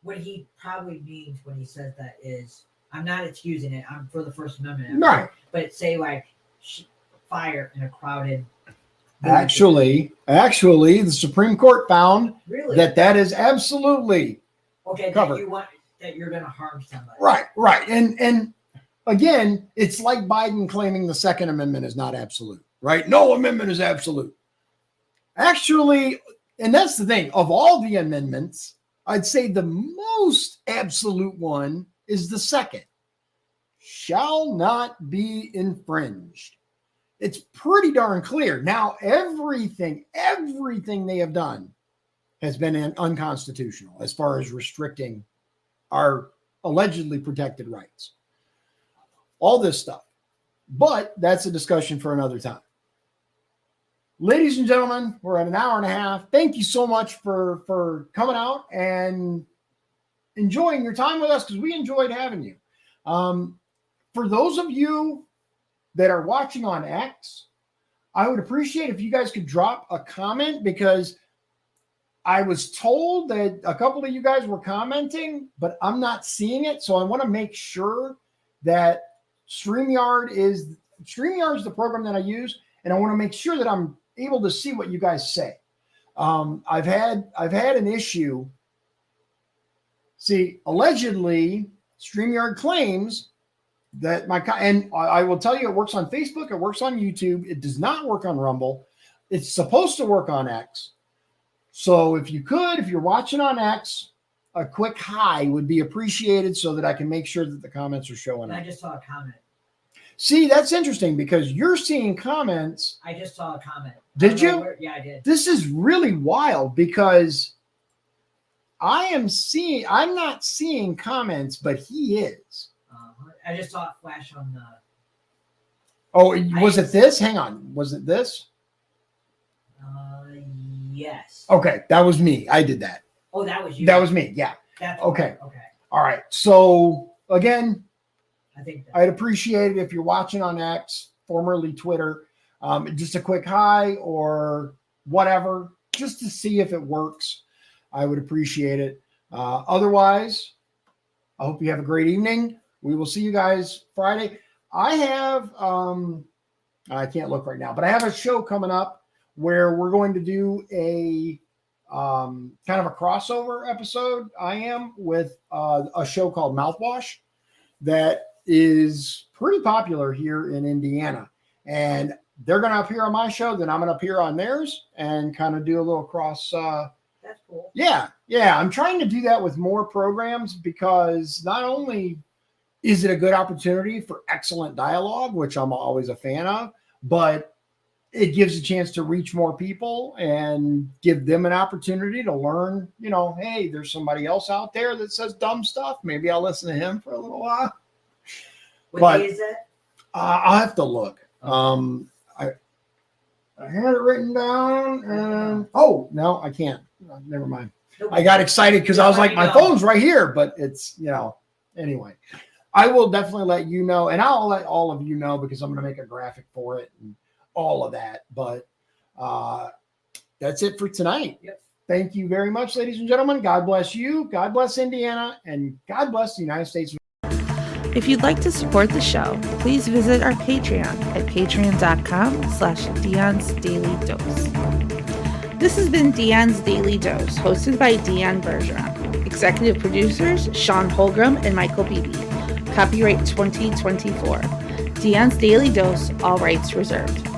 What he probably means when he says that is, I'm not excusing it. I'm for the First Amendment. Right. But say fire in a crowded. Actually, the Supreme Court found really? that is absolutely covered. That you're going to harm somebody. Right. And again, it's like Biden claiming the Second Amendment is not absolute, right? No amendment is absolute. Actually, and that's the thing, of all the amendments, I'd say the most absolute one is the second. Shall not be infringed. It's pretty darn clear. Now, everything they have done has been unconstitutional as far as restricting our allegedly protected rights. All this stuff. But that's a discussion for another time. Ladies and gentlemen, we're at an hour and a half. Thank you so much for coming out and enjoying your time with us, because we enjoyed having you. For those of you that are watching on X, I would appreciate if you guys could drop a comment, because I was told that a couple of you guys were commenting, but I'm not seeing it. So I want to make sure that StreamYard is the program that I use, and I want to make sure that I'm able to see what you guys say. I've had an issue. See, allegedly, StreamYard claims that and I will tell you, it works on Facebook, it works on YouTube, it does not work on Rumble. It's supposed to work on X. So if you're watching on X, a quick hi would be appreciated so that I can make sure that the comments are showing up. I just saw a comment. See, that's interesting because you're seeing comments. I just saw a comment. Did you? Yeah, I did. This is really wild because I'm not seeing comments, but he is. I just saw it flash on the. Oh, was it this? Hang on. Was it this? Yes. Okay, that was me. I did that. Oh, that was you. That was me. Yeah. That's okay. Okay. All right. So again, I think I'd appreciate it if you're watching on X, formerly Twitter, just a quick hi or whatever, just to see if it works. I would appreciate it. Otherwise, I hope you have a great evening. We will see you guys Friday. I have, I can't look right now, but I have a show coming up where we're going to do a kind of a crossover episode. I am with a show called Mouthwash that is pretty popular here in Indiana, and they're going to appear on my show, then I'm going to appear on theirs and kind of do a little cross. That's cool. Yeah. I'm trying to do that with more programs because not only is it a good opportunity for excellent dialogue, which I'm always a fan of, but it gives a chance to reach more people and give them an opportunity to learn, hey, there's somebody else out there that says dumb stuff. Maybe I'll listen to him for a little while. What day is that? I'll have to look. I had it written down, and no, I can't. Never mind. I got excited because I was like, my phone's right here, but it's anyway. I will definitely let you know, and I'll let all of you know because I'm going to make a graphic for it and all of that. But that's it for tonight. Yep. Thank you very much, ladies and gentlemen. God bless you. God bless Indiana. And God bless the United States. If you'd like to support the show, please visit our Patreon at patreon.com/Dion's Daily Dose. This has been Dion's Daily Dose, hosted by Dion Bergeron. Executive producers, Sean Holgram and Michael Beebe. Copyright 2024. Dion's Daily Dose, all rights reserved.